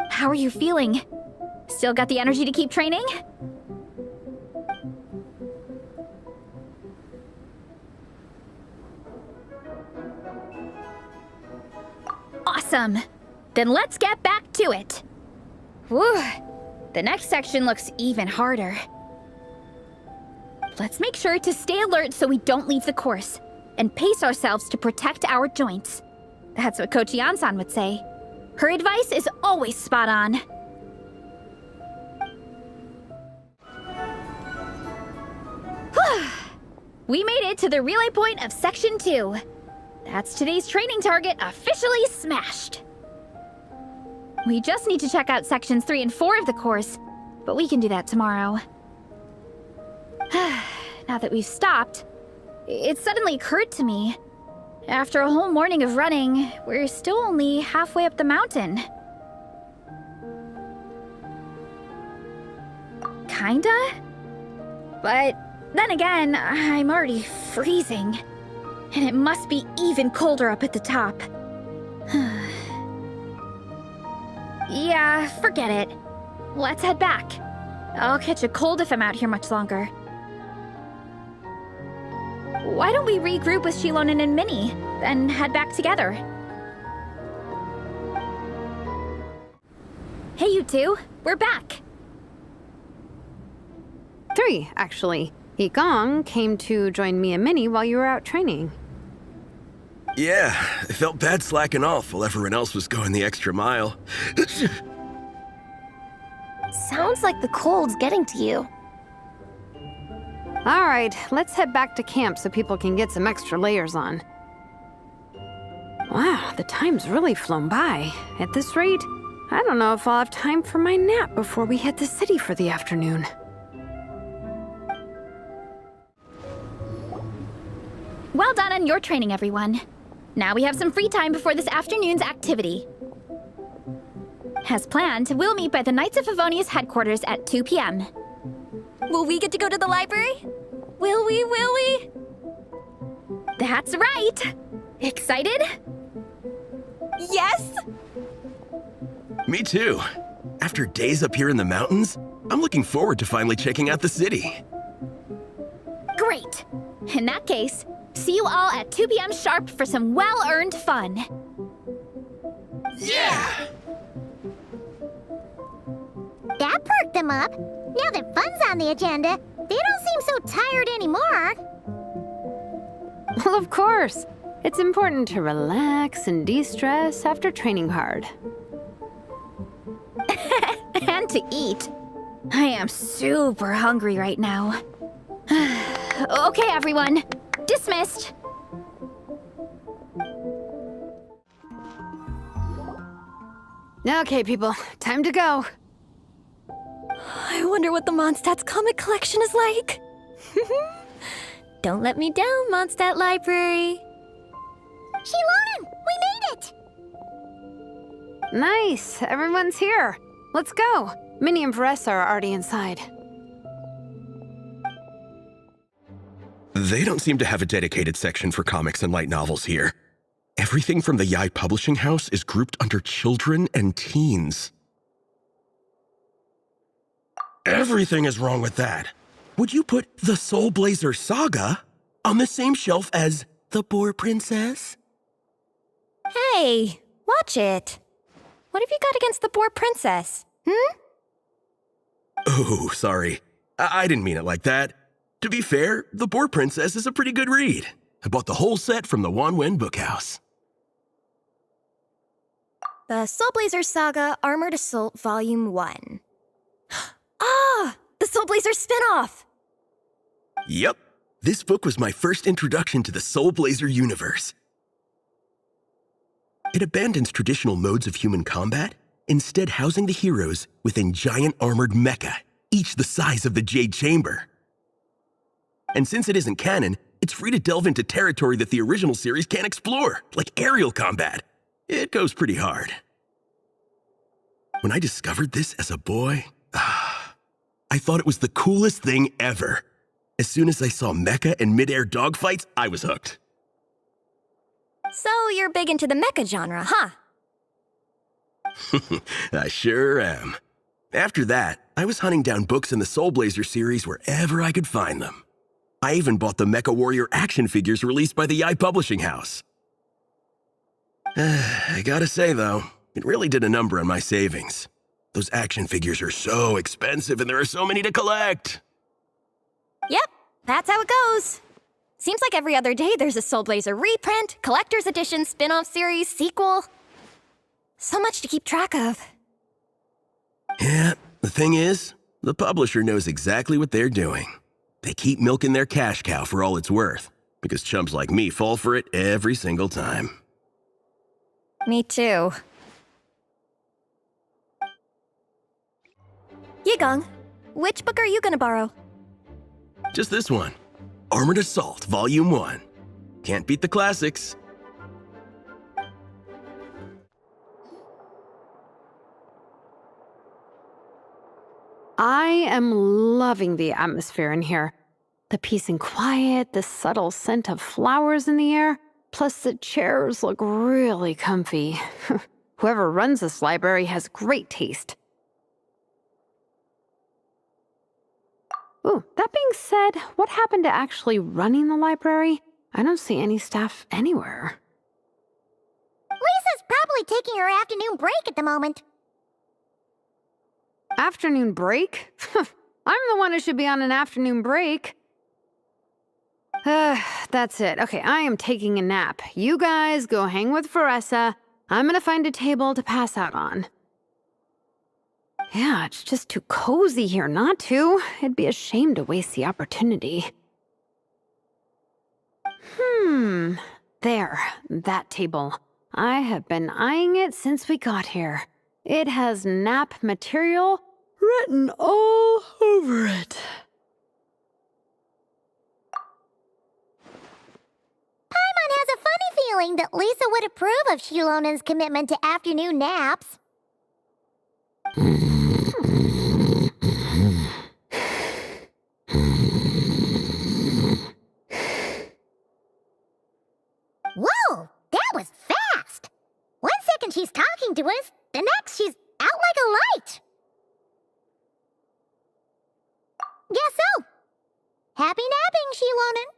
How are you feeling? Still got the energy to keep training? Awesome! Then let's get back to it. Whew. The next section looks even harder. Let's make sure to stay alert so we don't leave the course, and pace ourselves to protect our joints. That's what Coach Yansan would say. Her advice is always spot on. Whew. We made it to the relay point of Section 2. That's today's training target officially smashed. We just need to check out Sections 3 and 4 of the course, but we can do that tomorrow. Now that we've stopped, it suddenly occurred to me. After a whole morning of running, we're still only halfway up the mountain. Kinda? But then again, I'm already freezing. And it must be even colder up at the top. Yeah, forget it. Let's head back. I'll catch a cold if I'm out here much longer. Why don't we regroup with Shilonen and Minnie, then head back together? Hey, you two. We're back. 3, actually. Yigong came to join me and Minnie while you were out training. Yeah, I felt bad slacking off while everyone else was going the extra mile. Sounds like the cold's getting to you. All right, let's head back to camp so people can get some extra layers on. Wow, the time's really flown by. At this rate, I don't know if I'll have time for my nap before we hit the city for the afternoon. Well done on your training, everyone. Now we have some free time before this afternoon's activity. As planned, we'll meet by the Knights of Favonius headquarters at 2 p.m. Will we get to go to the library? Will we? That's right! Excited? Yes! Me too. After days up here in the mountains, I'm looking forward to finally checking out the city. Great! In that case, see you all at 2 p.m. sharp for some well-earned fun. Yeah! That perked them up. Now that fun's on the agenda, they don't seem so tired anymore. Well, of course. It's important to relax and de-stress after training hard. And to eat. I am super hungry right now. Okay, everyone. Dismissed. Okay, people. Time to go. I wonder what the Mondstadt's comic collection is like. Don't let me down, Mondstadt Library. Shilonen, we made it! Nice. Everyone's here. Let's go. Minnie and Vanessa are already inside. They don't seem to have a dedicated section for comics and light novels here. Everything from the Yai Publishing House is grouped under children and teens. Everything is wrong with that. Would you put the Soulblazers Saga on the same shelf as The Boar Princess? Hey, watch it. What have you got against the Boar Princess? Oh, sorry. I didn't mean it like that. To be fair, The Boar Princess is a pretty good read. I bought the whole set from the Wanwen Bookhouse. The Soulblazers Saga Armored Assault Volume 1. Ah! The Soulblazers spin-off! Yep. This book was my first introduction to the Soulblazer universe. It abandons traditional modes of human combat, instead housing the heroes within giant armored mecha, each the size of the Jade Chamber. And since it isn't canon, it's free to delve into territory that the original series can't explore, like aerial combat. It goes pretty hard. When I discovered this as a boy, I thought it was the coolest thing ever. As soon as I saw mecha and mid-air dogfights, I was hooked. So you're big into the mecha genre, huh? I sure am. After that, I was hunting down books in the Soulblazer series wherever I could find them. I even bought the Mecha Warrior action figures released by the Yai Publishing House. I gotta say, though, it really did a number on my savings. Those action figures are so expensive and there are so many to collect. Yep, that's how it goes. Seems like every other day there's a Soulblazer reprint, collector's edition, spin-off series, sequel. So much to keep track of. Yeah, the thing is, the publisher knows exactly what they're doing. They keep milking their cash cow for all it's worth, because chumps like me fall for it every single time. Me too. Yigong, which book are you gonna borrow? Just this one. Armored Assault, Volume 1. Can't beat the classics. I am loving the atmosphere in here. The peace and quiet, the subtle scent of flowers in the air, plus the chairs look really comfy. Whoever runs this library has great taste. Ooh, that being said, what happened to actually running the library? I don't see any staff anywhere. Lisa's probably taking her afternoon break at the moment. Afternoon break? I'm the one who should be on an afternoon break. That's it. Okay, I am taking a nap. You guys go hang with Veressa. I'm gonna find a table to pass out on. Yeah, it's just too cozy here not to. It'd be a shame to waste the opportunity. There, that table. I have been eyeing it since we got here. It has nap material written all over it. Paimon has a funny feeling that Lisa would approve of Shilonen's commitment to afternoon naps. Whoa, that was fast! 1 second she's talking to us, the next she's out like a light. Guess so. Happy napping, Shilonen.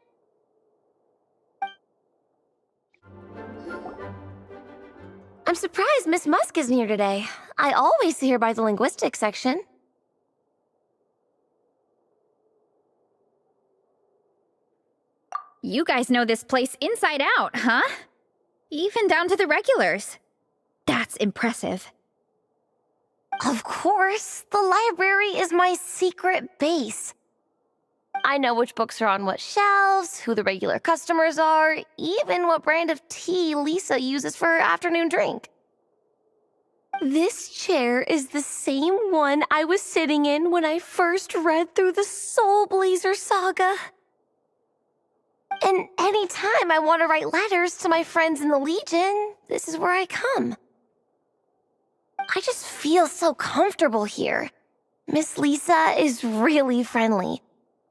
I'm surprised Miss Musk isn't here today. I always see her by the linguistics section. You guys know this place inside out, huh? Even down to the regulars. That's impressive. Of course, the library is my secret base. I know which books are on what shelves, who the regular customers are, even what brand of tea Lisa uses for her afternoon drink. This chair is the same one I was sitting in when I first read through the Soulblazer saga. And anytime I want to write letters to my friends in the Legion, this is where I come. I just feel so comfortable here. Miss Lisa is really friendly.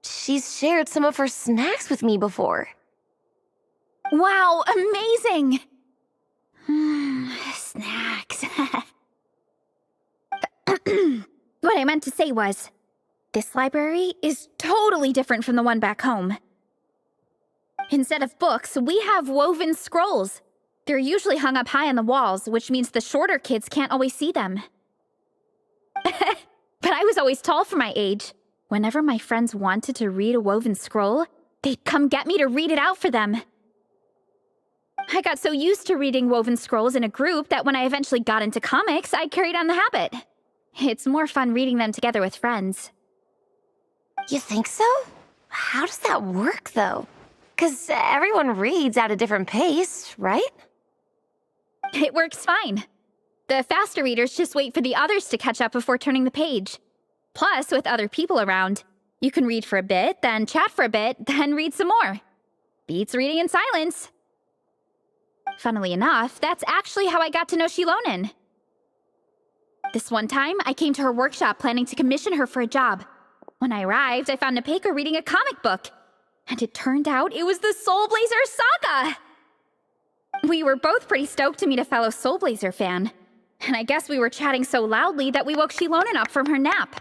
She's shared some of her snacks with me before. Wow, amazing! Snacks. What I meant to say was, this library is totally different from the one back home. Instead of books, we have woven scrolls. They're usually hung up high on the walls, which means the shorter kids can't always see them. But I was always tall for my age. Whenever my friends wanted to read a woven scroll, they'd come get me to read it out for them. I got so used to reading woven scrolls in a group that when I eventually got into comics, I carried on the habit. It's more fun reading them together with friends. You think so? How does that work, though? 'Cause everyone reads at a different pace, right? It works fine. The faster readers just wait for the others to catch up before turning the page. Plus, with other people around, you can read for a bit, then chat for a bit, then read some more. Beats reading in silence. Funnily enough, that's actually how I got to know Shilonen. This one time, I came to her workshop planning to commission her for a job. When I arrived, I found Nepeka reading a comic book. And it turned out it was the Soulblazers saga! We were both pretty stoked to meet a fellow Soulblazer fan. And I guess we were chatting so loudly that we woke Shilonen up from her nap.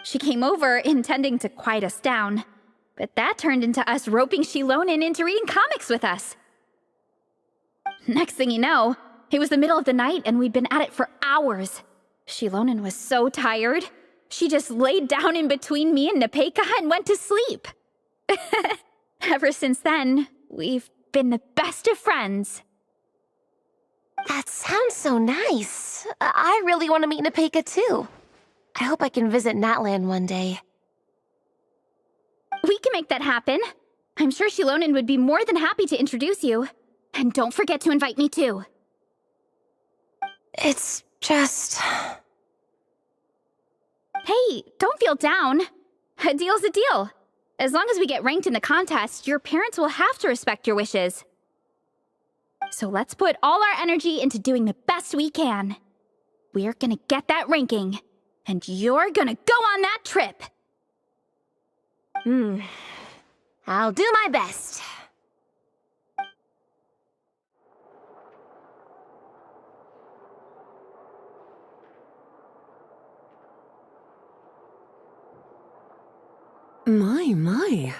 She came over intending to quiet us down, but that turned into us roping Shilonen into reading comics with us. Next thing you know, it was the middle of the night and we'd been at it for hours. Shilonen was so tired, she just laid down in between me and Nepeka and went to sleep. Ever since then, we've been the best of friends. That sounds so nice. I really want to meet Nepeka too. I hope I can visit Natlan one day. We can make that happen. I'm sure Shilonen would be more than happy to introduce you. And don't forget to invite me too. It's just... Hey, don't feel down. A deal's a deal. As long as we get ranked in the contest, your parents will have to respect your wishes. So let's put all our energy into doing the best we can. We're gonna get that ranking, and you're gonna go on that trip. I'll do my best. My.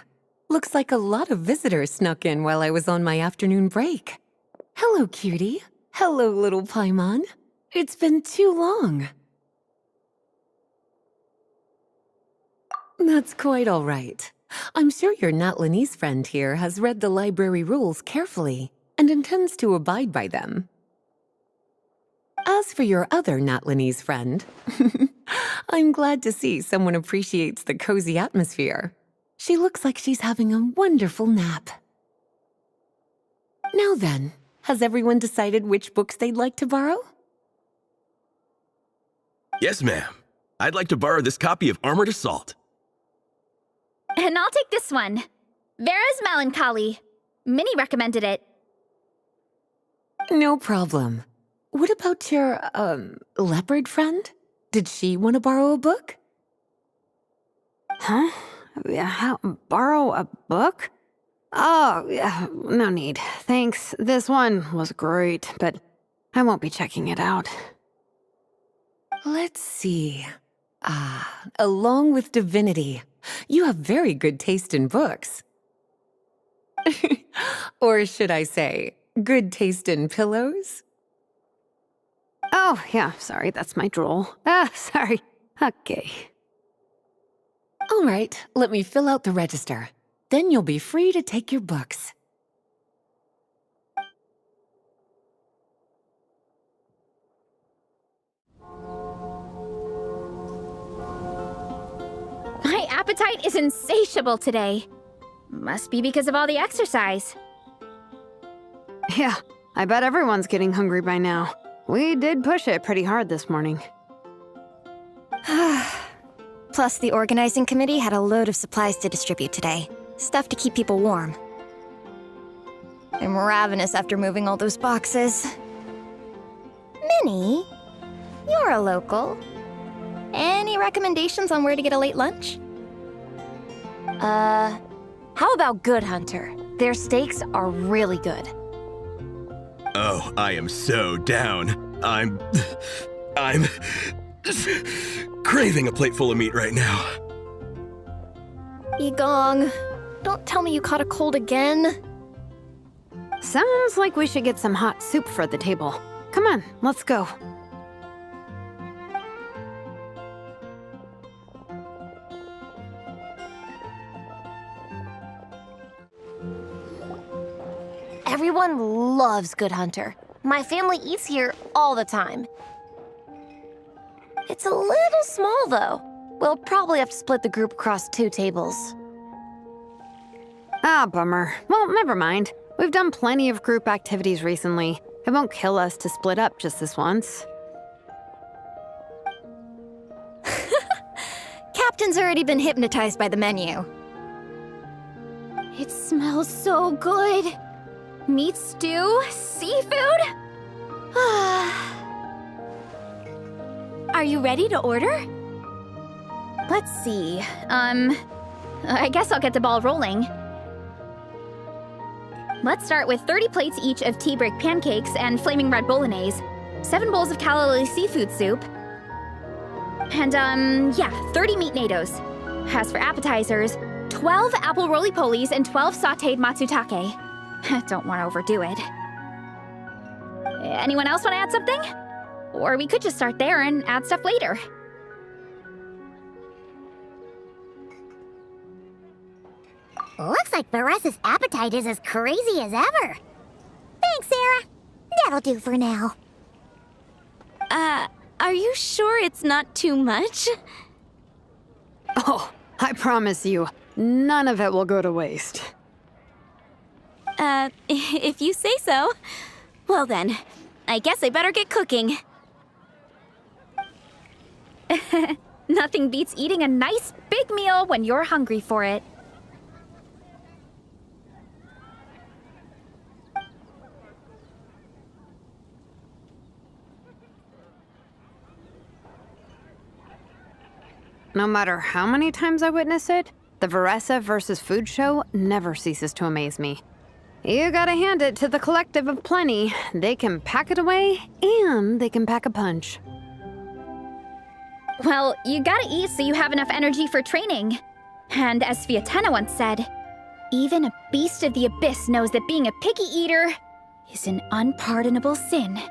Looks like a lot of visitors snuck in while I was on my afternoon break. Hello, cutie. Hello, little Paimon. It's been too long. That's quite all right. I'm sure your Natlanese friend here has read the library rules carefully and intends to abide by them. As for your other Natlanese friend, I'm glad to see someone appreciates the cozy atmosphere. She looks like she's having a wonderful nap. Now then, has everyone decided which books they'd like to borrow? Yes, ma'am. I'd like to borrow this copy of Armored Assault. And I'll take this one. Vera's Melancholy. Minnie recommended it. No problem. What about your, leopard friend? Did she want to borrow a book? Huh? Borrow a book? Oh, yeah, no need. Thanks. This one was great, but I won't be checking it out. Let's see. Along with Divinity, you have very good taste in books. Or should I say, good taste in pillows? Oh, yeah, sorry, that's my drool. Sorry. Okay. All right, let me fill out the register. Then you'll be free to take your books. My appetite is insatiable today. Must be because of all the exercise. Yeah, I bet everyone's getting hungry by now. We did push it pretty hard this morning. Plus, the organizing committee had a load of supplies to distribute today. Stuff to keep people warm. I'm ravenous after moving all those boxes. Minnie, you're a local. Any recommendations on where to get a late lunch? How about Good Hunter? Their steaks are really good. Oh, I am so down. I'm craving a plate full of meat right now. Igong, don't tell me you caught a cold again. Sounds like we should get some hot soup for the table. Come on, let's go. Everyone loves Good Hunter. My family eats here all the time. It's a little small, though. We'll probably have to split the group across 2 tables. Ah, bummer. Well, never mind. We've done plenty of group activities recently. It won't kill us to split up just this once. Captain's already been hypnotized by the menu. It smells so good. Meat stew? Seafood? Are you ready to order? Let's see. I guess I'll get the ball rolling. Let's start with 30 plates each of tea break pancakes and flaming red bolognese, 7 bowls of calla seafood soup, and 30 meat natos. As for appetizers, 12 apple roly-polies and 12 sautéed matsutake. Don't want to overdo it. Anyone else want to add something? Or we could just start there and add stuff later. Looks like Beresa's appetite is as crazy as ever. Thanks, Sarah. That'll do for now. Are you sure it's not too much? Oh, I promise you, None of it will go to waste. If you say so. Well then, I guess I better get cooking. Nothing beats eating a nice big meal when you're hungry for it. No matter how many times I witness it, the Varesa versus Food show never ceases to amaze me. You gotta hand it to the collective of plenty. They can pack it away, and they can pack a punch. Well, you gotta eat so you have enough energy for training. And as Fiatena once said, even a beast of the abyss knows that being a picky eater is an unpardonable sin.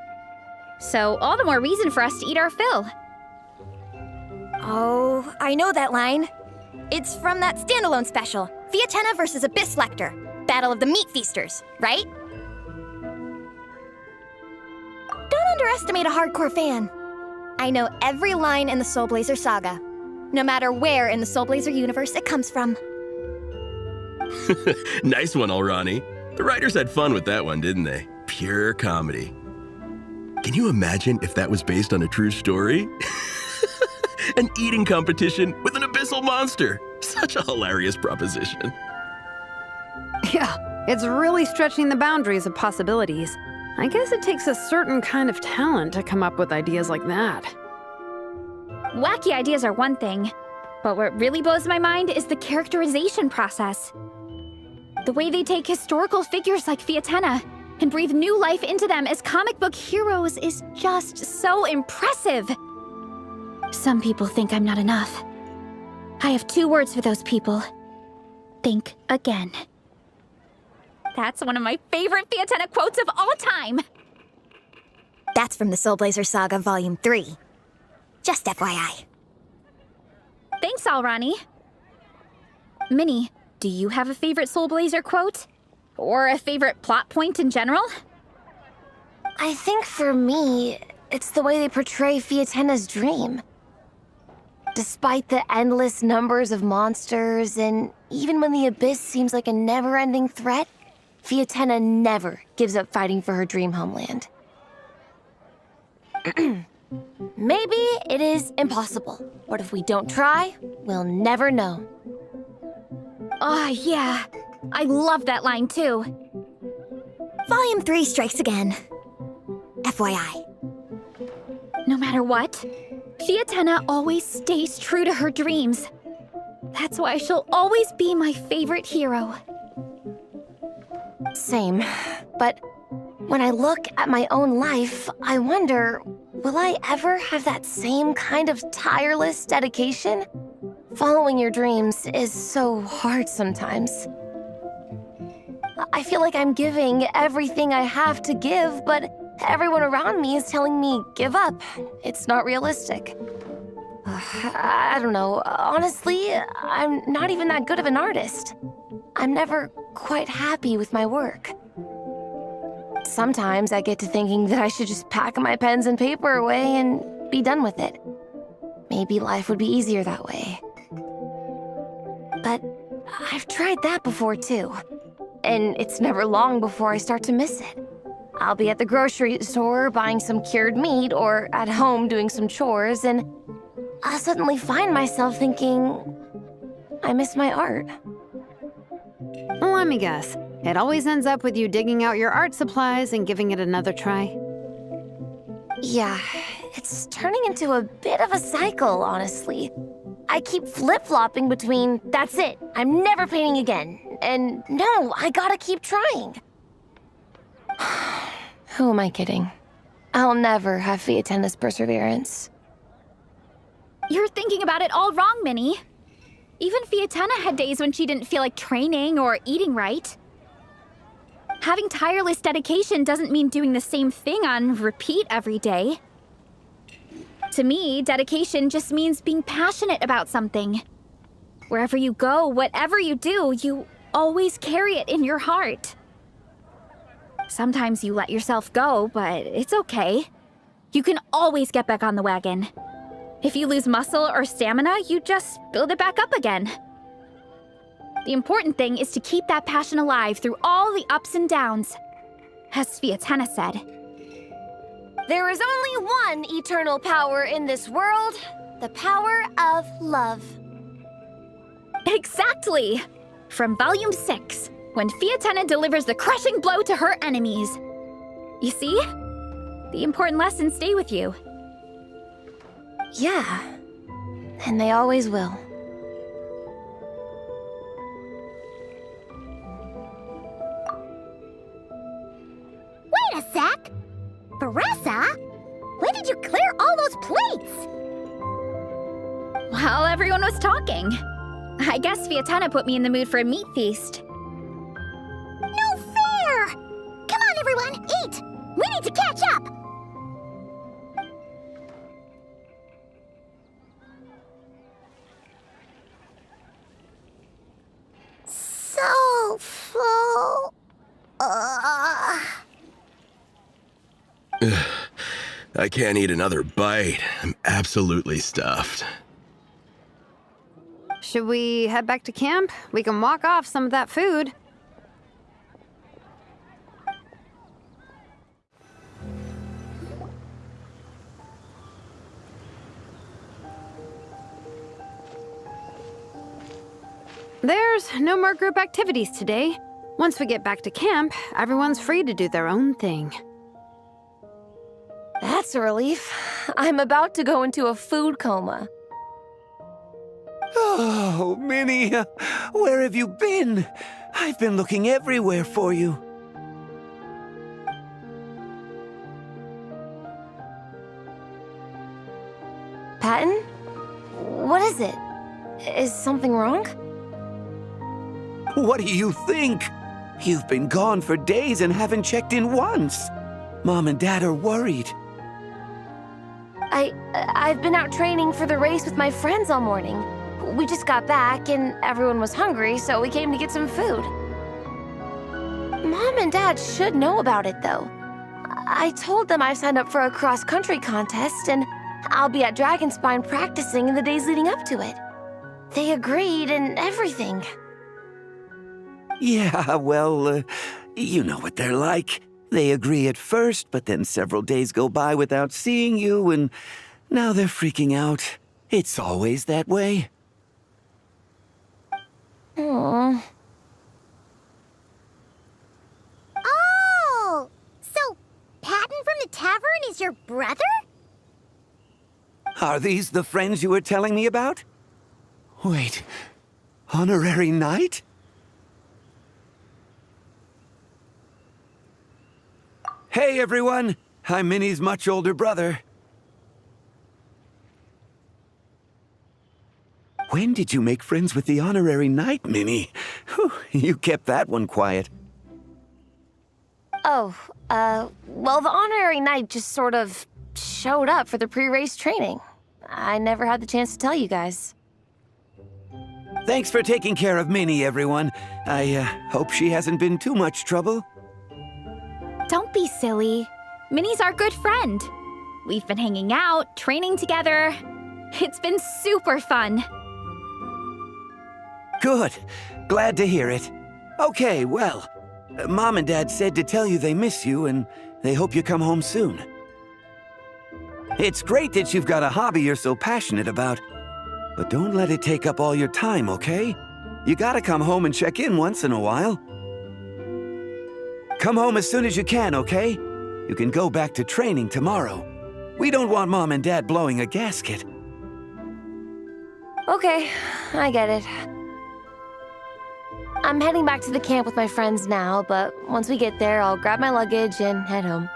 So all the more reason for us to eat our fill. Oh, I know that line. It's from that standalone special, Fiatena versus Abyss Lecter, Battle of the Meat Feasters, right? Don't underestimate a hardcore fan. I know every line in the Soulblazer saga, no matter where in the Soulblazer universe it comes from. Nice one, Alrani. The writers had fun with that one, didn't they? Pure comedy. Can you imagine if that was based on a true story? An eating competition with an abyssal monster. Such a hilarious proposition. Yeah, it's really stretching the boundaries of possibilities. I guess it takes a certain kind of talent to come up with ideas like that. Wacky ideas are one thing, but what really blows my mind is the characterization process. The way they take historical figures like Fiatena and breathe new life into them as comic book heroes is just so impressive. Some people think I'm not enough. I have 2 words for those people. Think again. That's one of my favorite Fiatena quotes of all time. That's from the Soulblazer Saga Volume 3. Just FYI. Thanks, Alrani. Minnie, do you have a favorite Soulblazer quote? Or a favorite plot point in general? I think for me, it's the way they portray Fiatena's dream. Despite the endless numbers of monsters, and even when the Abyss seems like a never-ending threat, Fiatena never gives up fighting for her dream homeland. Maybe it is impossible, but if we don't try, we'll never know. Oh, yeah. I love that line, too. Volume 3 strikes again. FYI. No matter what, Fiatena always stays true to her dreams. That's why she'll always be my favorite hero. Same. But when I look at my own life, I wonder, will I ever have that same kind of tireless dedication? Following your dreams is so hard sometimes. I feel like I'm giving everything I have to give, but everyone around me is telling me, give up. It's not realistic. I don't know. Honestly, I'm not even that good of an artist. I'm never quite happy with my work. Sometimes I get to thinking that I should just pack my pens and paper away and be done with it. Maybe life would be easier that way. But I've tried that before too. And it's never long before I start to miss it. I'll be at the grocery store buying some cured meat or at home doing some chores, and I'll suddenly find myself thinking, I miss my art. Let me guess. It always ends up with you digging out your art supplies and giving it another try. Yeah, it's turning into a bit of a cycle, honestly. I keep flip-flopping between, that's it, I'm never painting again, and no, I gotta keep trying. Who am I kidding? I'll never have Fiatena's perseverance. You're thinking about it all wrong, Minnie. Even Fiatena had days when she didn't feel like training or eating right. Having tireless dedication doesn't mean doing the same thing on repeat every day. To me, dedication just means being passionate about something. Wherever you go, whatever you do, you always carry it in your heart. Sometimes you let yourself go, but it's okay. You can always get back on the wagon. If you lose muscle or stamina, you just build it back up again. The important thing is to keep that passion alive through all the ups and downs. As Sviatena said. There is only one eternal power in this world, the power of love. Exactly! From Volume 6, when Sviatena delivers the crushing blow to her enemies. You see? The important lessons stay with you. Yeah, and they always will. Wait a sec! Beressa? When did you clear all those plates? While everyone was talking. I guess Sviatena put me in the mood for a meat feast. No fair! Come on, everyone, eat! We need to catch up! So full. I can't eat another bite. I'm absolutely stuffed. Should we head back to camp? We can walk off some of that food. There's no more group activities today. Once we get back to camp, everyone's free to do their own thing. That's a relief. I'm about to go into a food coma. Oh, Minnie, where have you been? I've been looking everywhere for you. Patton? What is it? Is something wrong? What do you think? You've been gone for days and haven't checked in once. Mom and Dad are worried. I've been out training for the race with my friends all morning. We just got back and everyone was hungry, so we came to get some food. Mom and Dad should know about it, though. I told them I signed up for a cross-country contest and I'll be at Dragonspine practicing in the days leading up to it. They agreed and everything. Yeah, well, you know what they're like. They agree at first, but then several days go by without seeing you, and now they're freaking out. It's always that way. Aww. Oh! So, Patton from the tavern is your brother? Are these the friends you were telling me about? Wait, honorary knight? Hey, everyone! I'm Minnie's much older brother. When did you make friends with the honorary knight, Minnie? Whew, you kept that one quiet. Oh, well, the honorary knight just sort of showed up for the pre-race training. I never had the chance to tell you guys. Thanks for taking care of Minnie, everyone. I hope she hasn't been too much trouble. Don't be silly. Minnie's our good friend. We've been hanging out, training together. It's been super fun. Good. Glad to hear it. Okay, well, Mom and Dad said to tell you they miss you and they hope you come home soon. It's great that you've got a hobby you're so passionate about, but don't let it take up all your time, okay? You gotta come home and check in once in a while. Come home as soon as you can, okay? You can go back to training tomorrow. We don't want Mom and Dad blowing a gasket. Okay, I get it. I'm heading back to the camp with my friends now, but once we get there, I'll grab my luggage and head home.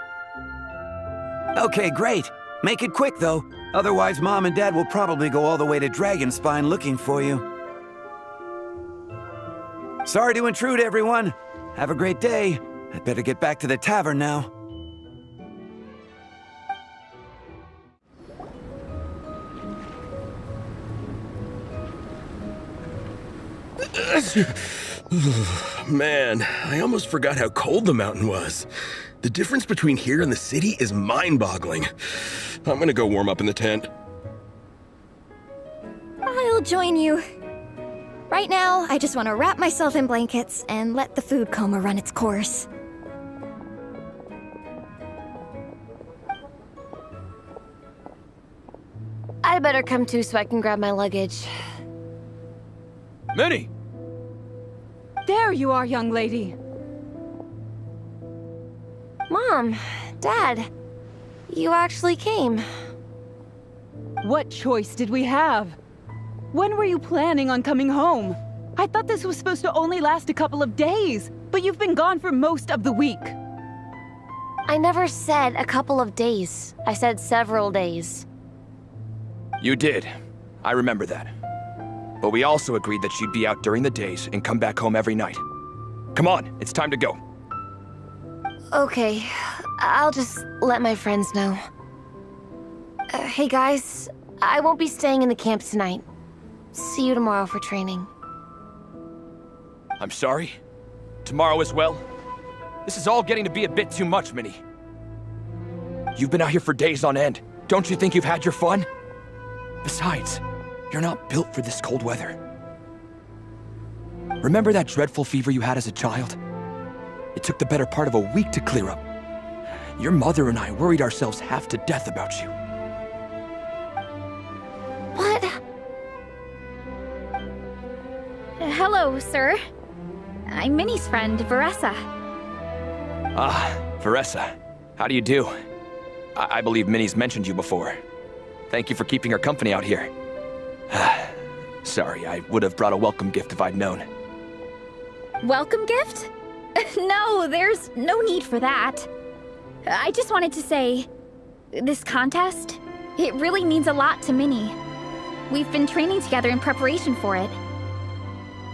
Okay, great. Make it quick, though. Otherwise, Mom and Dad will probably go all the way to Dragonspine looking for you. Sorry to intrude, everyone. Have a great day. I'd better get back to the tavern now. Man, I almost forgot how cold the mountain was. The difference between here and the city is mind-boggling. I'm gonna go warm up in the tent. I'll join you. Right now, I just want to wrap myself in blankets and let the food coma run its course. I'd better come too so I can grab my luggage. Minnie! There you are, young lady. Mom, Dad, you actually came. What choice did we have? When were you planning on coming home? I thought this was supposed to only last a couple of days, but you've been gone for most of the week. I never said a couple of days. I said several days. You did. I remember that. But we also agreed that you'd be out during the days and come back home every night. Come on, it's time to go. Okay, I'll just let my friends know. Hey guys, I won't be staying in the camp tonight. See you tomorrow for training. I'm sorry. Tomorrow as well. This is all getting to be a bit too much, Minnie. You've been out here for days on end. Don't you think you've had your fun? Besides, you're not built for this cold weather. Remember that dreadful fever you had as a child? It took the better part of a week to clear up. Your mother and I worried ourselves half to death about you. What? Hello, sir. I'm Minnie's friend, Veressa. Ah, Veressa. How do you do? I believe Minnie's mentioned you before. Thank you for keeping her company out here. Sorry, I would have brought a welcome gift if I'd known. Welcome gift? No, there's no need for that. I just wanted to say, this contest, it really means a lot to Minnie. We've been training together in preparation for it.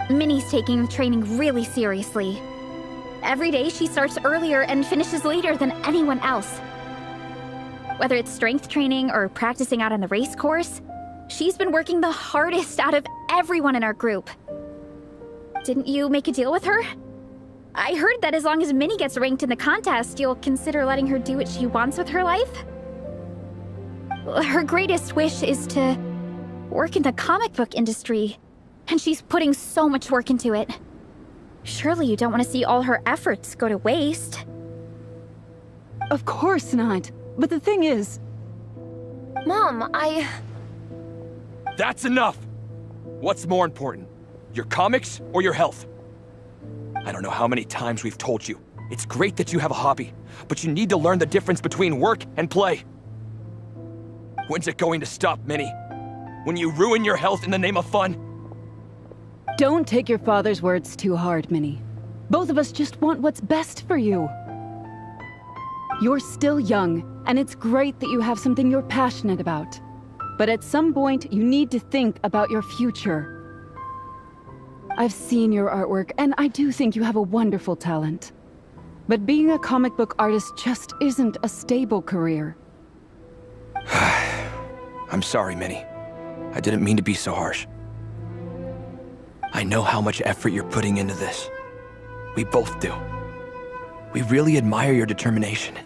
Minnie's taking the training really seriously. Every day she starts earlier and finishes later than anyone else. Whether it's strength training or practicing out on the race course, she's been working the hardest out of everyone in our group. Didn't you make a deal with her? I heard that as long as Minnie gets ranked in the contest, you'll consider letting her do what she wants with her life? Her greatest wish is to work in the comic book industry, and she's putting so much work into it. Surely you don't want to see all her efforts go to waste. Of course not. But the thing is... Mom, That's enough! What's more important? Your comics or your health? I don't know how many times we've told you. It's great that you have a hobby, but you need to learn the difference between work and play. When's it going to stop, Minnie? When you ruin your health in the name of fun? Don't take your father's words too hard, Minnie. Both of us just want what's best for you. You're still young, and it's great that you have something you're passionate about. But at some point, you need to think about your future. I've seen your artwork, and I do think you have a wonderful talent. But being a comic book artist just isn't a stable career. I'm sorry, Minnie. I didn't mean to be so harsh. I know how much effort you're putting into this. We both do. We really admire your determination.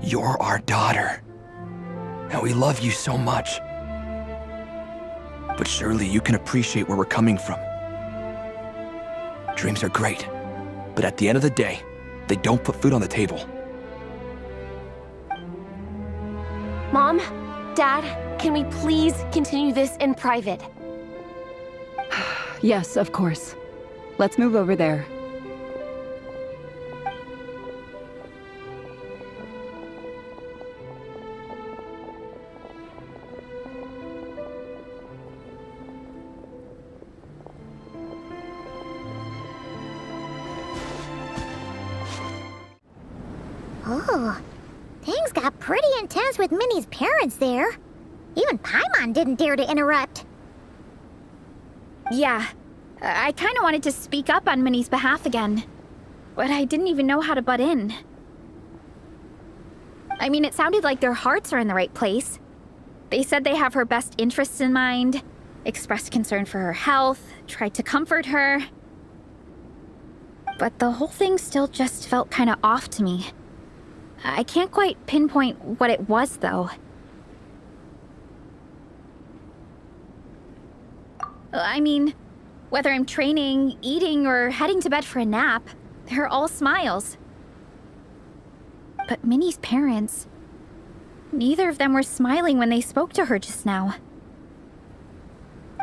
You're our daughter. And we love you so much. But surely you can appreciate where we're coming from. Dreams are great, but at the end of the day, they don't put food on the table. Mom, Dad, can we please continue this in private? Yes, of course. Let's move over there. Oh, things got pretty intense with Minnie's parents there. Even Paimon didn't dare to interrupt. Yeah, I kind of wanted to speak up on Minnie's behalf again, but I didn't even know how to butt in. I mean, it sounded like their hearts are in the right place. They said they have her best interests in mind, expressed concern for her health, tried to comfort her. But the whole thing still just felt kind of off to me. I can't quite pinpoint what it was, though. I mean, Whether I'm training, eating, or heading to bed for a nap, they're all smiles. But Minnie's parents, neither of them were smiling when they spoke to her just now.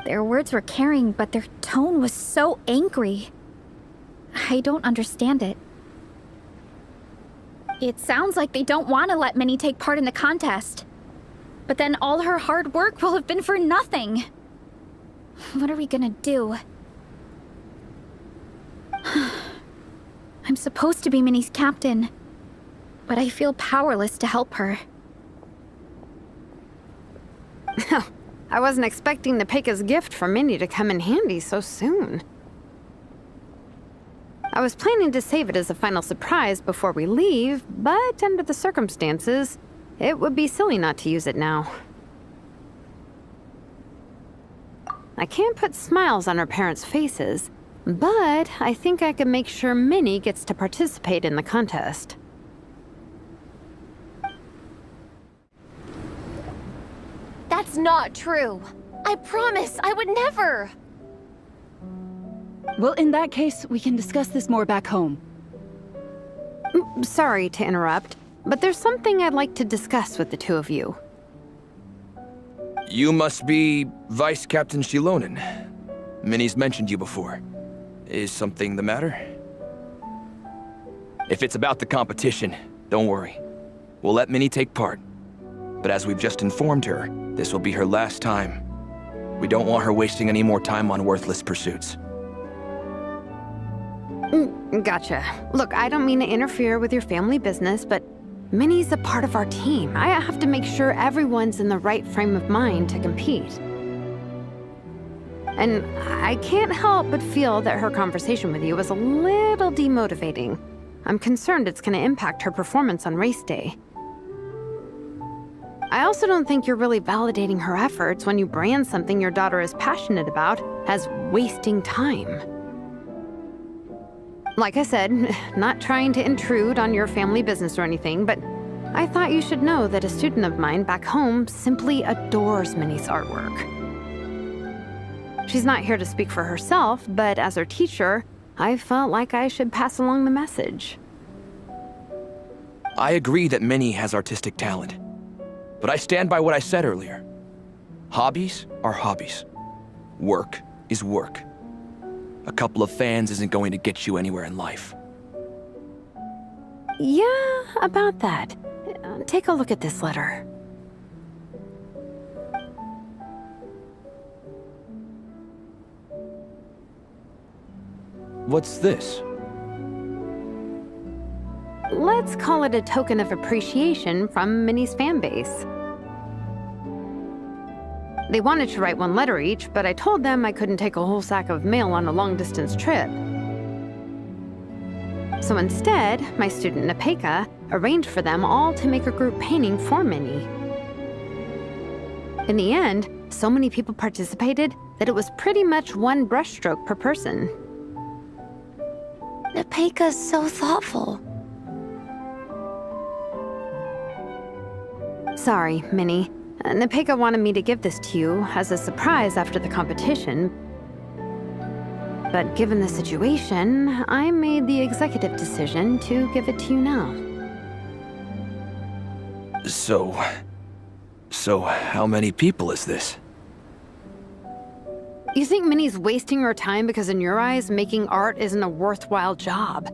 Their words were caring, but their tone was so angry. I don't understand it. It sounds like they don't want to let Minnie take part in the contest. But then all her hard work will have been for nothing. What are we gonna do? I'm supposed to be Minnie's captain, but I feel powerless to help her. I wasn't expecting Nepeka's gift for Minnie to come in handy so soon. I was planning to save it as a final surprise before we leave, but under the circumstances, it would be silly not to use it now. I can't put smiles on her parents' faces, but I think I can make sure Minnie gets to participate in the contest. That's not true. I promise I would never. Well, in that case, we can discuss this more back home. Sorry to interrupt, but there's something I'd like to discuss with the two of you. You must be Vice Captain Shilonen. Minnie's mentioned you before. Is something the matter? If it's about the competition, don't worry. We'll let Minnie take part. But as we've just informed her, this will be her last time. We don't want her wasting any more time on worthless pursuits. Gotcha. Look, I don't mean to interfere with your family business, but Minnie's a part of our team. I have to make sure everyone's in the right frame of mind to compete. And I can't help but feel that her conversation with you was a little demotivating. I'm concerned it's going to impact her performance on race day. I also don't think you're really validating her efforts when you brand something your daughter is passionate about as wasting time. Like I said, not trying to intrude on your family business or anything, but I thought you should know that a student of mine back home simply adores Minnie's artwork. She's not here to speak for herself, but as her teacher, I felt like I should pass along the message. I agree that Minnie has artistic talent, but I stand by what I said earlier. Hobbies are hobbies. Work is work. A couple of fans isn't going to get you anywhere in life. Yeah, about that. Take a look at this letter. What's this? Let's call it a token of appreciation from Minnie's fan base. They wanted to write one letter each, but I told them I couldn't take a whole sack of mail on a long-distance trip. So instead, my student Nepeka arranged for them all to make a group painting for Minnie. In the end, so many people participated that it was pretty much one brushstroke per person. Nepeka's so thoughtful. Sorry, Minnie. Nepeka wanted me to give this to you as a surprise after the competition. But given the situation, I made the executive decision to give it to you now. So how many people is this? You think Minnie's wasting her time because in your eyes, making art isn't a worthwhile job?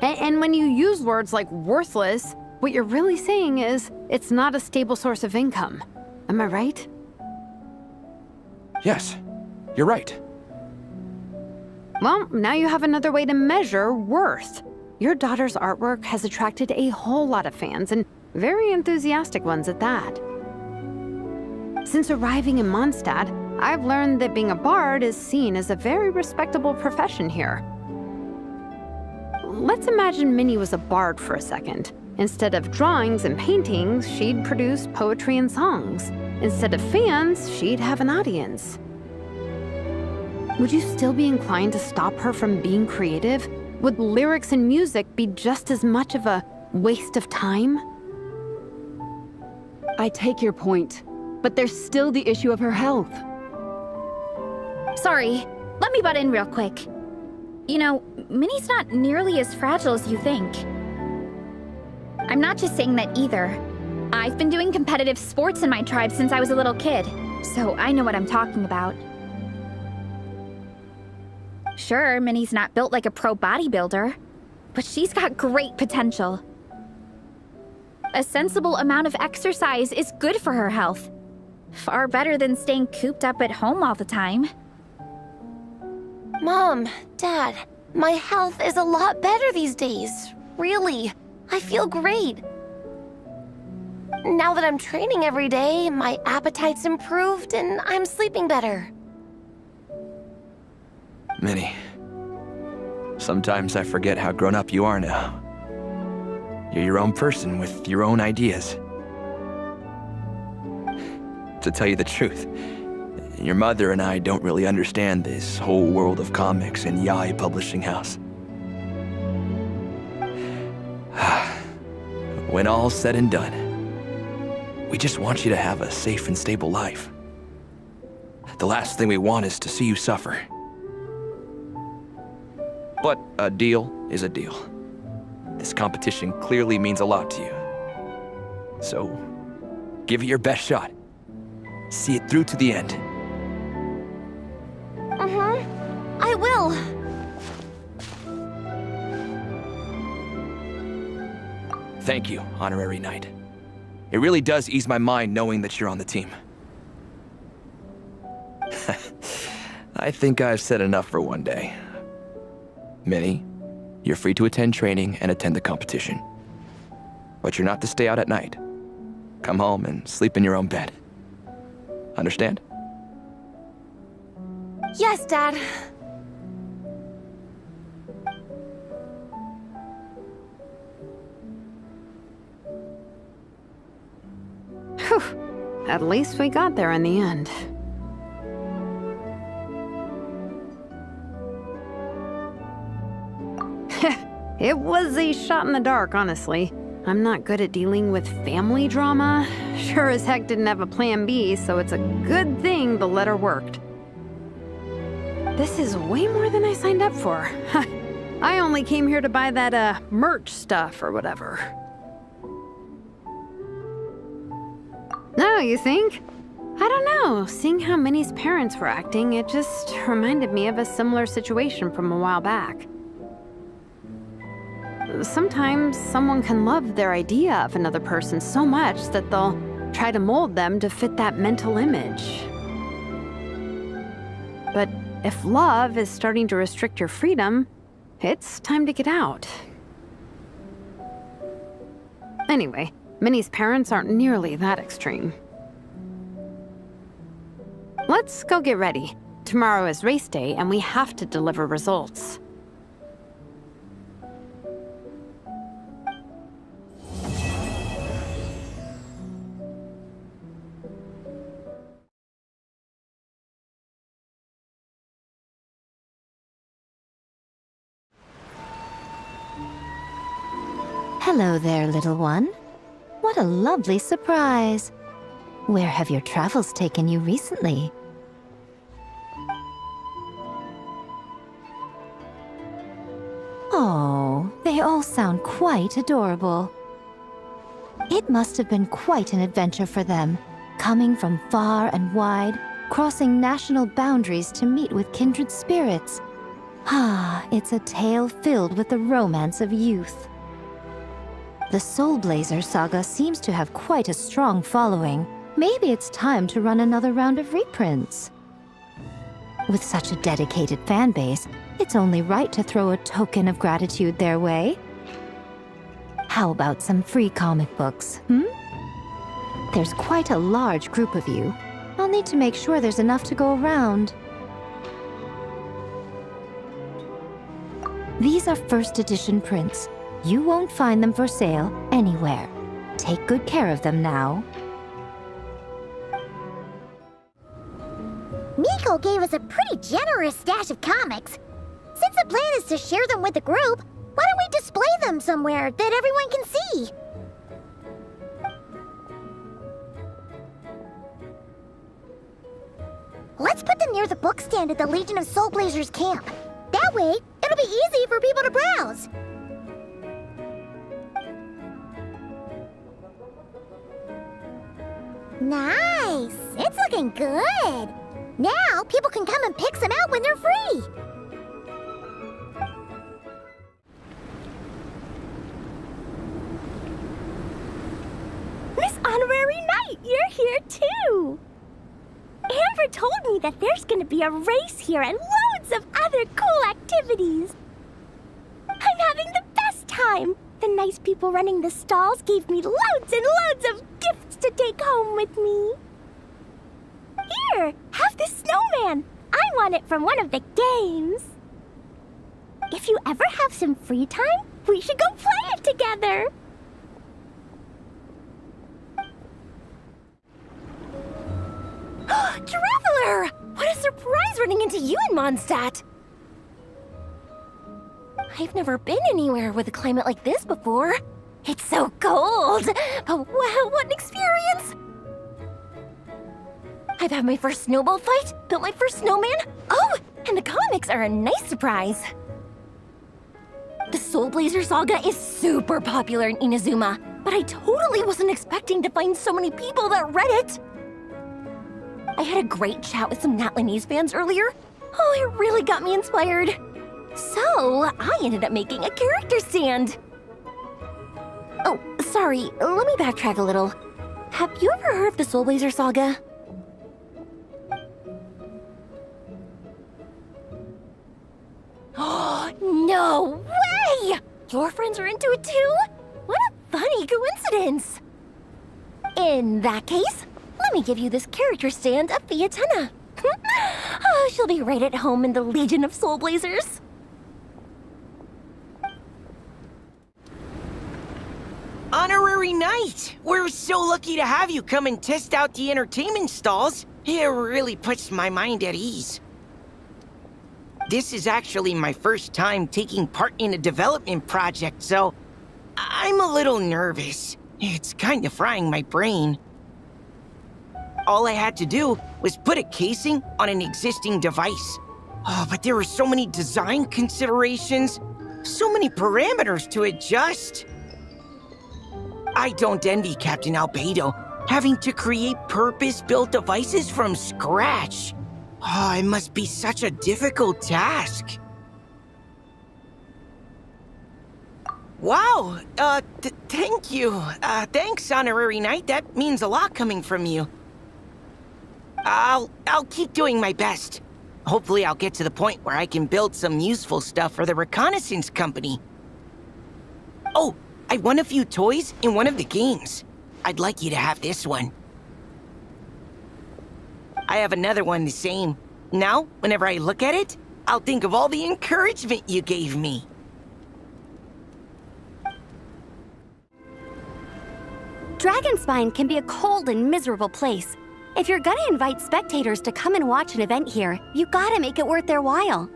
And when you use words like worthless, what you're really saying is it's not a stable source of income. Am I right? Yes, you're right. Well, now you have another way to measure worth. Your daughter's artwork has attracted a whole lot of fans, and very enthusiastic ones at that. Since arriving in Mondstadt, I've learned that being a bard is seen as a very respectable profession here. Let's imagine Minnie was a bard for a second. Instead of drawings and paintings, she'd produce poetry and songs. Instead of fans, she'd have an audience. Would you still be inclined to stop her from being creative? Would lyrics and music be just as much of a waste of time? I take your point, but there's still the issue of her health. Sorry, let me butt in real quick. You know, Minnie's not nearly as fragile as you think. I'm not just saying that either. I've been doing competitive sports in my tribe since I was a little kid, so I know what I'm talking about. Sure, Minnie's not built like a pro bodybuilder, but she's got great potential. A sensible amount of exercise is good for her health. Far better than staying cooped up at home all the time. Mom, Dad, my health is a lot better these days. Really, I feel great. Now that I'm training every day, my appetite's improved and I'm sleeping better. Minnie, sometimes I forget how grown up you are now. You're your own person with your own ideas. To tell you the truth, your mother and I don't really understand this whole world of comics and Yaoi publishing house. When all's said and done, we just want you to have a safe and stable life. The last thing we want is to see you suffer. But a deal is a deal. This competition clearly means a lot to you. So, give it your best shot. See it through to the end. I will. Thank you, Honorary Knight. It really does ease my mind knowing that you're on the team. I think I've said enough for one day. Minnie, you're free to attend training and attend the competition. But you're not to stay out at night. Come home and sleep in your own bed. Understand? Yes, Dad. Whew. At least we got there in the end. It was a shot in the dark, honestly. I'm not good at dealing with family drama. Sure as heck didn't have a plan B, so it's a good thing the letter worked. This is way more than I signed up for. I only came here to buy that, merch stuff or whatever. No, you think? I don't know. Seeing how Minnie's parents were acting, it just reminded me of a similar situation from a while back. Sometimes someone can love their idea of another person so much that they'll try to mold them to fit that mental image. But if love is starting to restrict your freedom, it's time to get out. Anyway, Minnie's parents aren't nearly that extreme. Let's go get ready. Tomorrow is race day and we have to deliver results. Hello there, little one. What a lovely surprise. Where have your travels taken you recently? Oh, they all sound quite adorable. It must have been quite an adventure for them, coming from far and wide, crossing national boundaries to meet with kindred spirits. Ah, it's a tale filled with the romance of youth. The Soulblazers saga seems to have quite a strong following. Maybe it's time to run another round of reprints. With such a dedicated fan base, it's only right to throw a token of gratitude their way. How about some free comic books, There's quite a large group of you. I'll need to make sure there's enough to go around. These are first edition prints. You won't find them for sale anywhere. Take good care of them now. Miko gave us a pretty generous stash of comics. Since the plan is to share them with the group, why don't we display them somewhere that everyone can see? Let's put them near the book stand at the Legion of Soulblazers camp. That way, it'll be easy for people to browse. Nice! It's looking good! Now, people can come and pick some out when they're free! Miss Honorary Knight, you're here too! Amber told me that there's gonna be a race here and loads of other cool activities. I'm having the best time! The nice people running the stalls gave me loads and loads of gifts to take home with me. Here, have this snowman. I won it from one of the games. If you ever have some free time, we should go play it together. Traveler! What a surprise running into you in Mondstadt! I've never been anywhere with a climate like this before. It's so cold! But wow, what an experience! I've had my first snowball fight, built my first snowman. Oh, and the comics are a nice surprise. The Soulblazer saga is super popular in Inazuma, but I totally wasn't expecting to find so many people that read it. I had a great chat with some Natlanese fans earlier. Oh, it really got me inspired. So, I ended up making a character stand. Oh, sorry, let me backtrack a little. Have you ever heard of the Soulblazer saga? No way! Your friends are into it too? What a funny coincidence! In that case, let me give you this character stand of Fiatenna. Oh, she'll be right at home in the Legion of Soulblazers. Honorary Knight! We're so lucky to have you come and test out the entertainment stalls. It really puts my mind at ease. This is actually my first time taking part in a development project, so I'm a little nervous. It's kind of frying my brain. All I had to do was put a casing on an existing device. Oh, but there were so many design considerations, so many parameters to adjust. I don't envy Captain Albedo, having to create purpose-built devices from scratch. Oh, it must be such a difficult task. Wow, thank you. Thanks, Honorary Knight. That means a lot coming from you. I'll keep doing my best. Hopefully I'll get to the point where I can build some useful stuff for the reconnaissance company. Oh, I won a few toys in one of the games. I'd like you to have this one. I have another one the same. Now, whenever I look at it, I'll think of all the encouragement you gave me. Dragonspine can be a cold and miserable place. If you're gonna invite spectators to come and watch an event here, you gotta make it worth their while.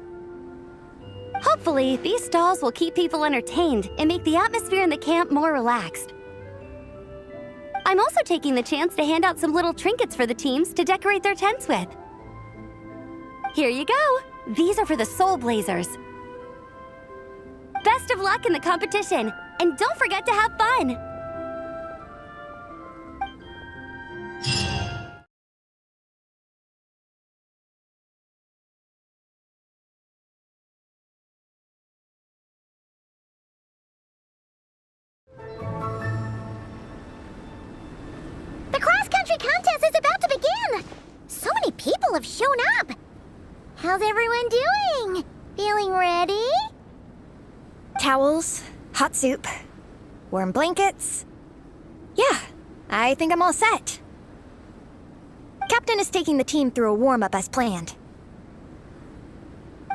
Hopefully, these stalls will keep people entertained and make the atmosphere in the camp more relaxed. I'm also taking the chance to hand out some little trinkets for the teams to decorate their tents with. Here you go. These are for the Soulblazers. Best of luck in the competition, and don't forget to have fun! The cross-country contest is about to begin! So many people have shown up! How's everyone doing? Feeling ready? Towels, hot soup, warm blankets. Yeah, I think I'm all set. Captain is taking the team through a warm-up as planned.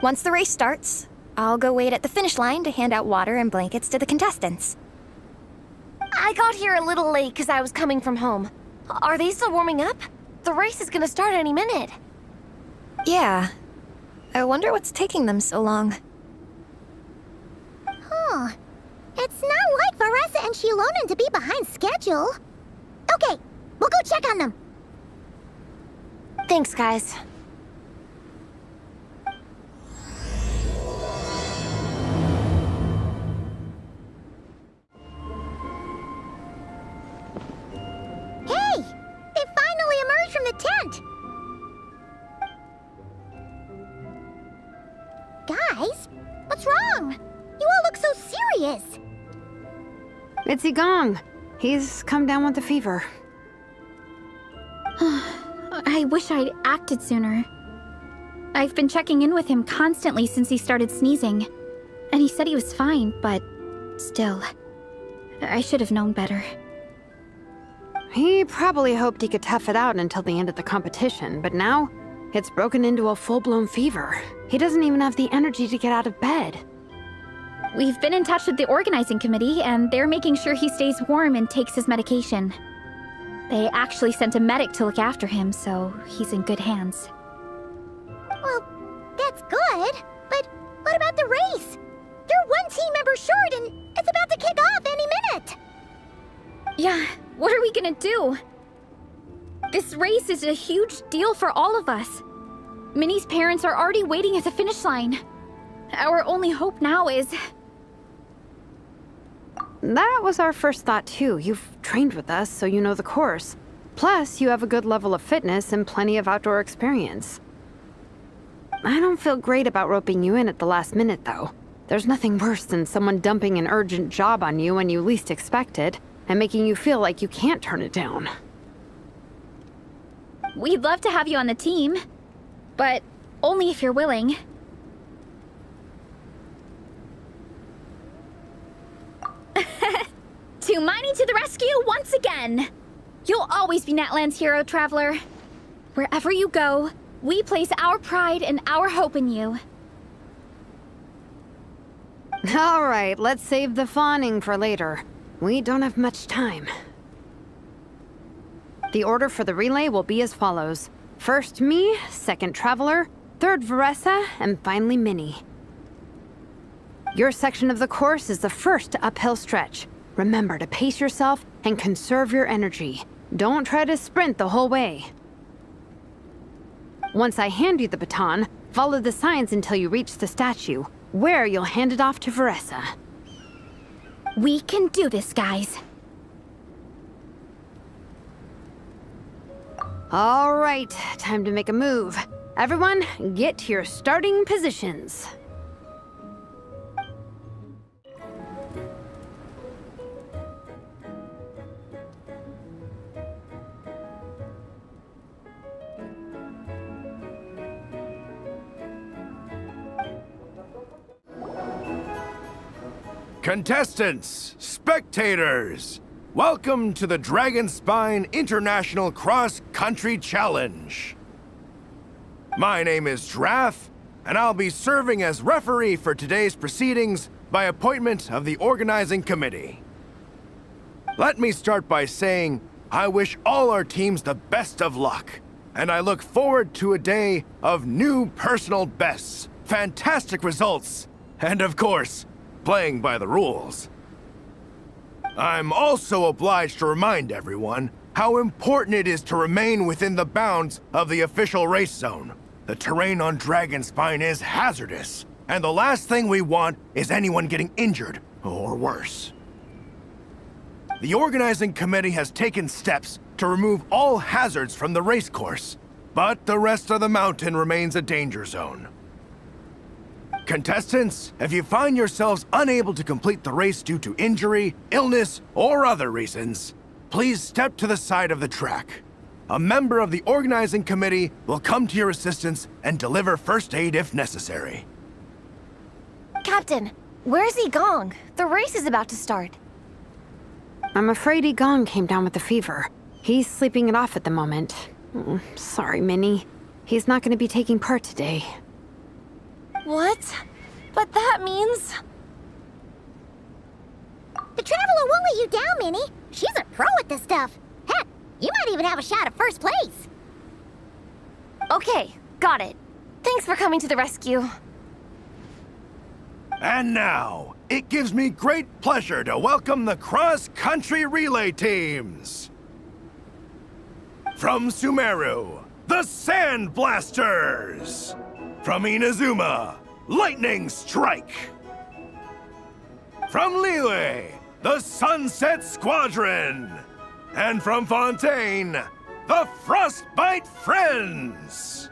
Once the race starts, I'll go wait at the finish line to hand out water and blankets to the contestants. I got here a little late because I was coming from home. Are they still warming up? The race is gonna start any minute. Yeah. I wonder what's taking them so long. Huh. It's not like Varessa and Shilonen to be behind schedule. Okay, we'll go check on them. Thanks, guys. Guys, what's wrong? You all look so serious. It's Gong. He's come down with the fever. I wish I'd acted sooner. I've been checking in with him constantly since he started sneezing. And he said he was fine, but still, I should have known better. He probably hoped he could tough it out until the end of the competition, but now it's broken into a full-blown fever. He doesn't even have the energy to get out of bed. We've been in touch with the organizing committee, and they're making sure he stays warm and takes his medication. They actually sent a medic to look after him, so he's in good hands. Well, that's good, but what about the race? You're one team member short, and it's about to kick off any minute. Yeah, what are we gonna do? This race is a huge deal for all of us. Minnie's parents are already waiting at the finish line. Our only hope now is... That was our first thought too. You've trained with us, so you know the course. Plus, you have a good level of fitness and plenty of outdoor experience. I don't feel great about roping you in at the last minute, though. There's nothing worse than someone dumping an urgent job on you when you least expect it, and making you feel like you can't turn it down. We'd love to have you on the team, but only if you're willing. Miney to the rescue once again! You'll always be Natlan's hero, Traveler. Wherever you go, we place our pride and our hope in you. All right, let's save the fawning for later. We don't have much time. The order for the relay will be as follows. First me, second Traveler, third Veressa, and finally Minnie. Your section of the course is the first uphill stretch. Remember to pace yourself and conserve your energy. Don't try to sprint the whole way. Once I hand you the baton, follow the signs until you reach the statue, where you'll hand it off to Veressa. We can do this, guys. All right, time to make a move. Everyone, get to your starting positions. Contestants, spectators, welcome to the Dragonspine International Cross Country Challenge. My name is Drath, and I'll be serving as referee for today's proceedings by appointment of the organizing committee. Let me start by saying I wish all our teams the best of luck, and I look forward to a day of new personal bests, fantastic results, and of course, playing by the rules. I'm also obliged to remind everyone how important it is to remain within the bounds of the official race zone. The terrain on Dragonspine is hazardous, and the last thing we want is anyone getting injured, or worse. The organizing committee has taken steps to remove all hazards from the race course, but the rest of the mountain remains a danger zone. Contestants, if you find yourselves unable to complete the race due to injury, illness, or other reasons, please step to the side of the track. A member of the organizing committee will come to your assistance and deliver first aid if necessary. Captain, where's Gong? The race is about to start. I'm afraid Gong came down with the fever. He's sleeping it off at the moment. Sorry, Minnie. He's not going to be taking part today. What? But that means... The Traveler won't let you down, Minnie. She's a pro at this stuff. Heck, you might even have a shot at first place. Okay, got it. Thanks for coming to the rescue. And now, it gives me great pleasure to welcome the cross-country relay teams. From Sumeru, the Sand Blasters. From Inazuma, Lightning Strike. From Liyue, the Sunset Squadron. And from Fontaine, the Frostbite Friends.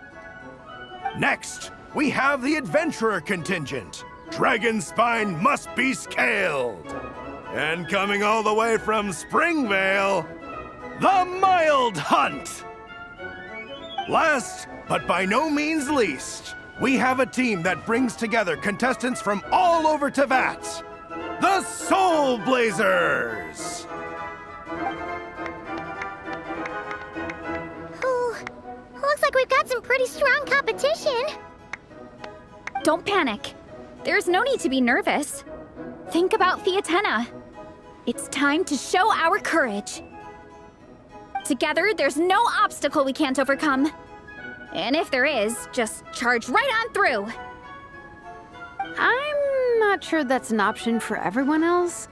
Next, we have the adventurer contingent. Dragonspine must be scaled. And coming all the way from Springvale, the Mild Hunt. Last, but by no means least, we have a team that brings together contestants from all over Teyvat. The Soulblazers! Ooh, looks like we've got some pretty strong competition. Don't panic. There's no need to be nervous. Think about Fiatenna. It's time to show our courage. Together, there's no obstacle we can't overcome. And if there is, just charge right on through. I'm not sure that's an option for everyone else.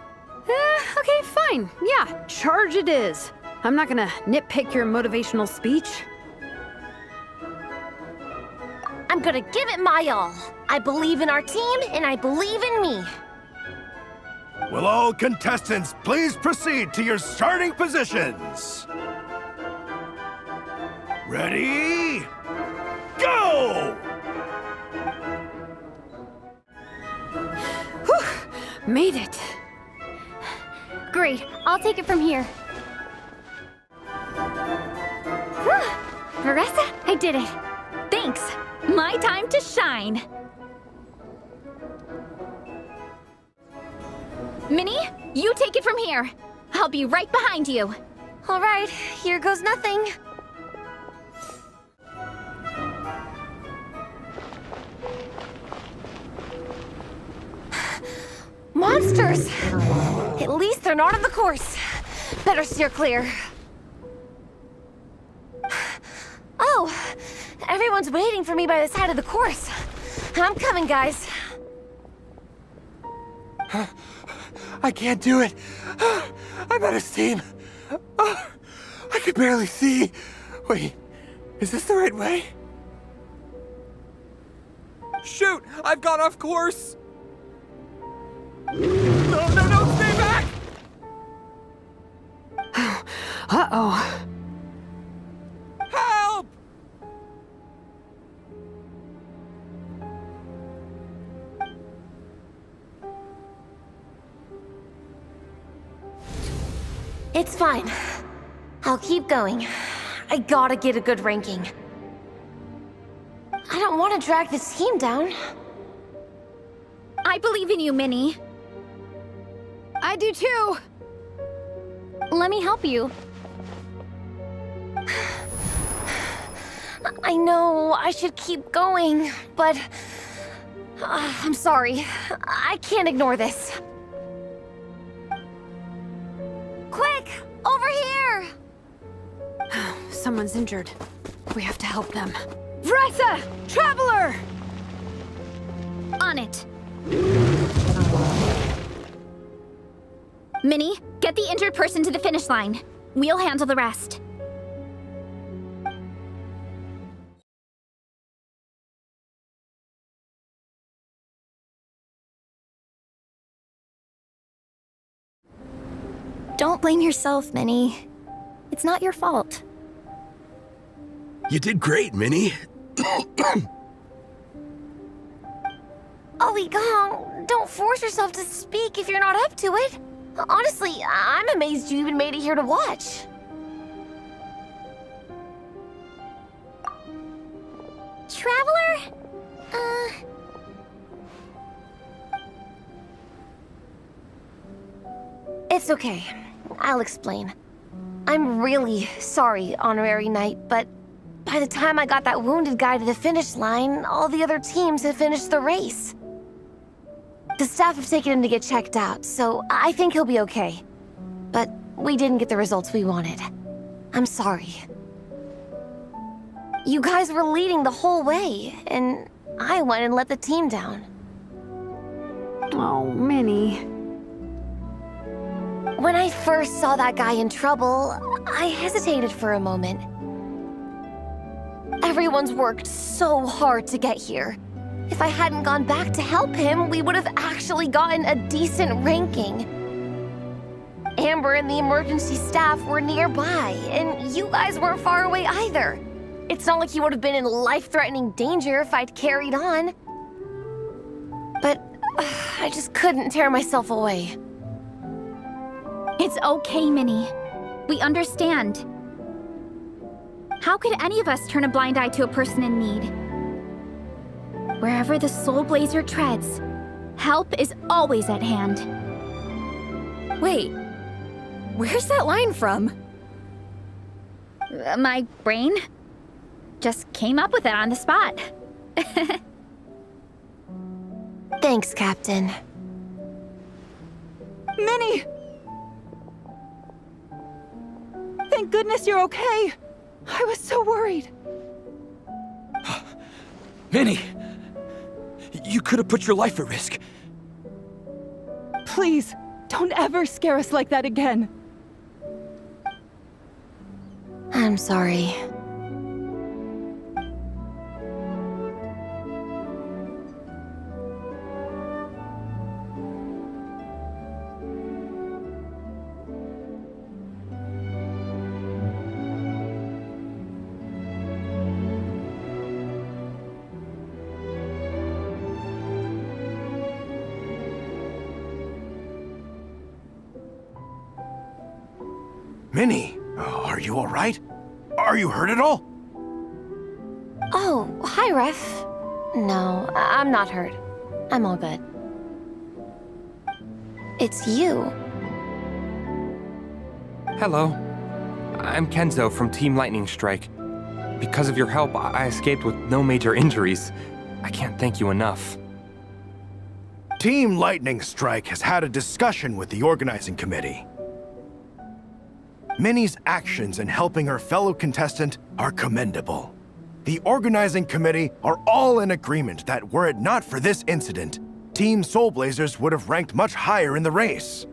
Okay, fine. Yeah, charge it is. I'm not gonna nitpick your motivational speech. I'm gonna give it my all. I believe in our team, and I believe in me. Will all contestants please proceed to your starting positions? Ready? Go! Whew, made it. Great, I'll take it from here. Whew. Marissa, I did it. Thanks. My time to shine. Minnie, you take it from here. I'll be right behind you. All right, here goes nothing. Monsters! At least they're not on the course. Better steer clear. Oh, everyone's waiting for me by the side of the course. I'm coming, guys. I can't do it. I'm out of steam. I could barely see. Wait, is this the right way? Shoot! I've gone off course! No, stay back! Uh-oh. Help! It's fine. I'll keep going. I gotta get a good ranking. I don't want to drag this team down. I believe in you, Minnie. I do too. Let me help you. I know I should keep going, but I'm sorry. I can't ignore this. Quick! Over here! Someone's injured. We have to help them. Vressa! Traveler! On it. Minnie, get the injured person to the finish line. We'll handle the rest. Don't blame yourself, Minnie. It's not your fault. You did great, Minnie. Ollie Gong, don't force yourself to speak if you're not up to it. Honestly, I'm amazed you even made it here to watch. Traveler? It's okay. I'll explain. I'm really sorry, Honorary Knight, but by the time I got that wounded guy to the finish line, all the other teams had finished the race. The staff have taken him to get checked out, so I think he'll be okay. But we didn't get the results we wanted. I'm sorry. You guys were leading the whole way, and I went and let the team down. Oh, Minnie. When I first saw that guy in trouble, I hesitated for a moment. Everyone's worked so hard to get here. If I hadn't gone back to help him, we would have actually gotten a decent ranking. Amber and the emergency staff were nearby, and you guys weren't far away either. It's not like he would have been in life-threatening danger if I'd carried on. But I just couldn't tear myself away. It's okay, Minnie. We understand. How could any of us turn a blind eye to a person in need? Wherever the Soulblazer treads, help is always at hand. Wait, where's that line from? My brain just came up with it on the spot. Thanks, Captain. Minnie! Thank goodness you're okay. I was so worried. Minnie! You could have put your life at risk. Please, don't ever scare us like that again. I'm sorry. Minnie, are you all right? Are you hurt at all? Oh, hi, Ref. No, I'm not hurt. I'm all good. It's you. Hello. I'm Kenzo from Team Lightning Strike. Because of your help, I escaped with no major injuries. I can't thank you enough. Team Lightning Strike has had a discussion with the organizing committee. Minnie's actions in helping her fellow contestant are commendable. The organizing committee are all in agreement that were it not for this incident, Team Soulblazers would have ranked much higher in the race.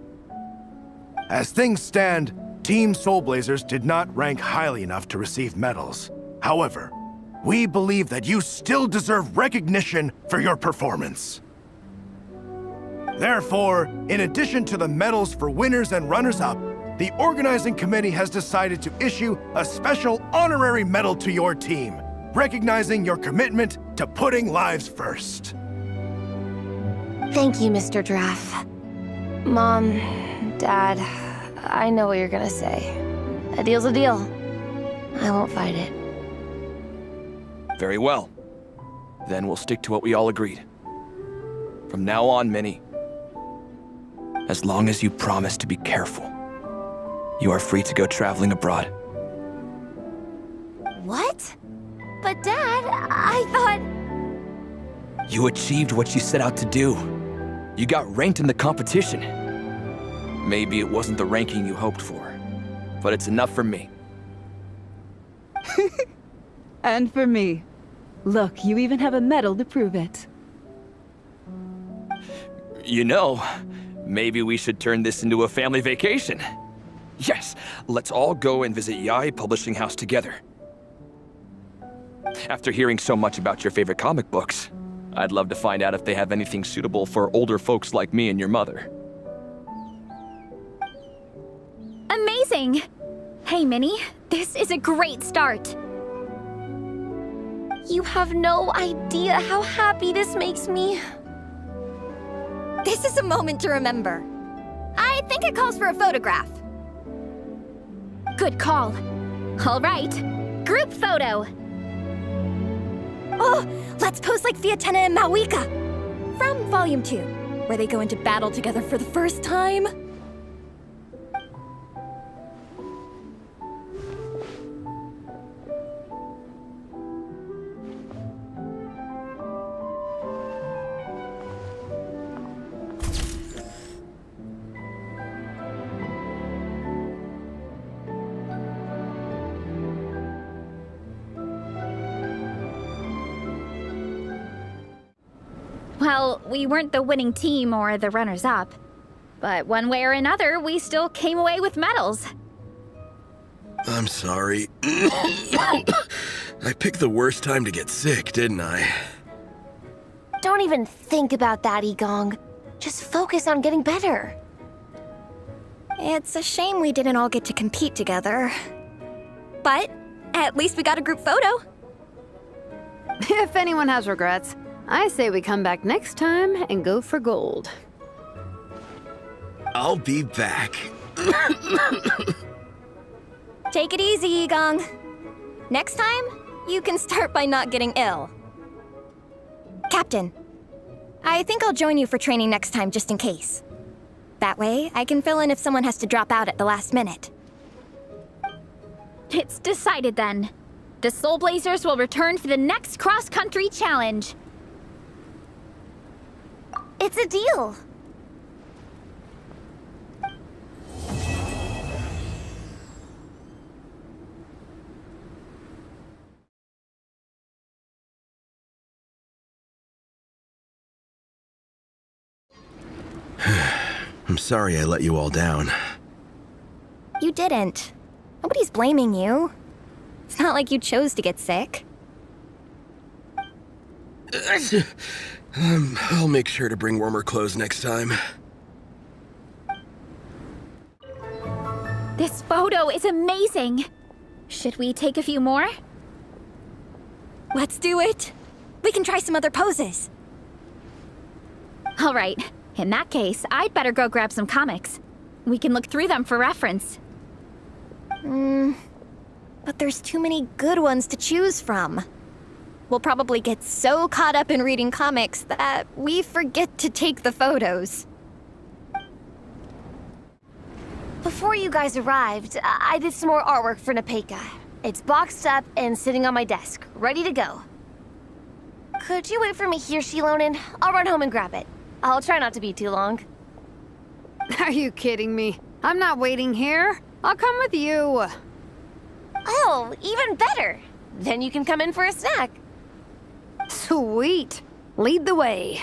As things stand, Team Soulblazers did not rank highly enough to receive medals. However, we believe that you still deserve recognition for your performance. Therefore, in addition to the medals for winners and runners-up, the organizing committee has decided to issue a special honorary medal to your team, recognizing your commitment to putting lives first. Thank you, Mr. Draff. Mom, Dad, I know what you're gonna say. A deal's a deal. I won't fight it. Very well. Then we'll stick to what we all agreed. From now on, Minnie, as long as you promise to be careful, you are free to go traveling abroad. What? But Dad, I thought... You achieved what you set out to do. You got ranked in the competition. Maybe it wasn't the ranking you hoped for, but it's enough for me. And for me. Look, you even have a medal to prove it. You know, maybe we should turn this into a family vacation. Yes, let's all go and visit Yae Publishing House together. After hearing so much about your favorite comic books, I'd love to find out if they have anything suitable for older folks like me and your mother. Amazing! Hey, Minnie, this is a great start. You have no idea how happy this makes me. This is a moment to remember. I think it calls for a photograph. Good call. All right, group photo. Oh, let's pose like Fiatena and Mawika from Volume 2, where they go into battle together for the first time. Well, we weren't the winning team or the runners-up, but one way or another, we still came away with medals. I'm sorry. I picked the worst time to get sick, didn't I? Don't even think about that, Igong. Just focus on getting better. It's a shame we didn't all get to compete together. But At least we got a group photo. If anyone has regrets, I say we come back next time and go for gold. I'll be back. Take it easy, Yigong. Next time, you can start by not getting ill. Captain, I think I'll join you for training next time just in case. That way, I can fill in if someone has to drop out at the last minute. It's decided then. The Soulblazers will return for the next cross-country challenge. It's a deal. I'm sorry I let you all down. You didn't. Nobody's blaming you. It's not like you chose to get sick. I'll make sure to bring warmer clothes next time. This photo is amazing. Should we take a few more? Let's do it. We can try some other poses. All right. In that case, I'd better go grab some comics. We can look through them for reference. But there's too many good ones to choose from. We'll probably get so caught up in reading comics that we forget to take the photos. Before you guys arrived, I did some more artwork for Nepeka. It's boxed up and sitting on my desk, ready to go. Could you wait for me here, Shilonin? I'll run home and grab it. I'll try not to be too long. Are you kidding me? I'm not waiting here. I'll come with you. Oh, even better. Then you can come in for a snack. Sweet. Lead the way.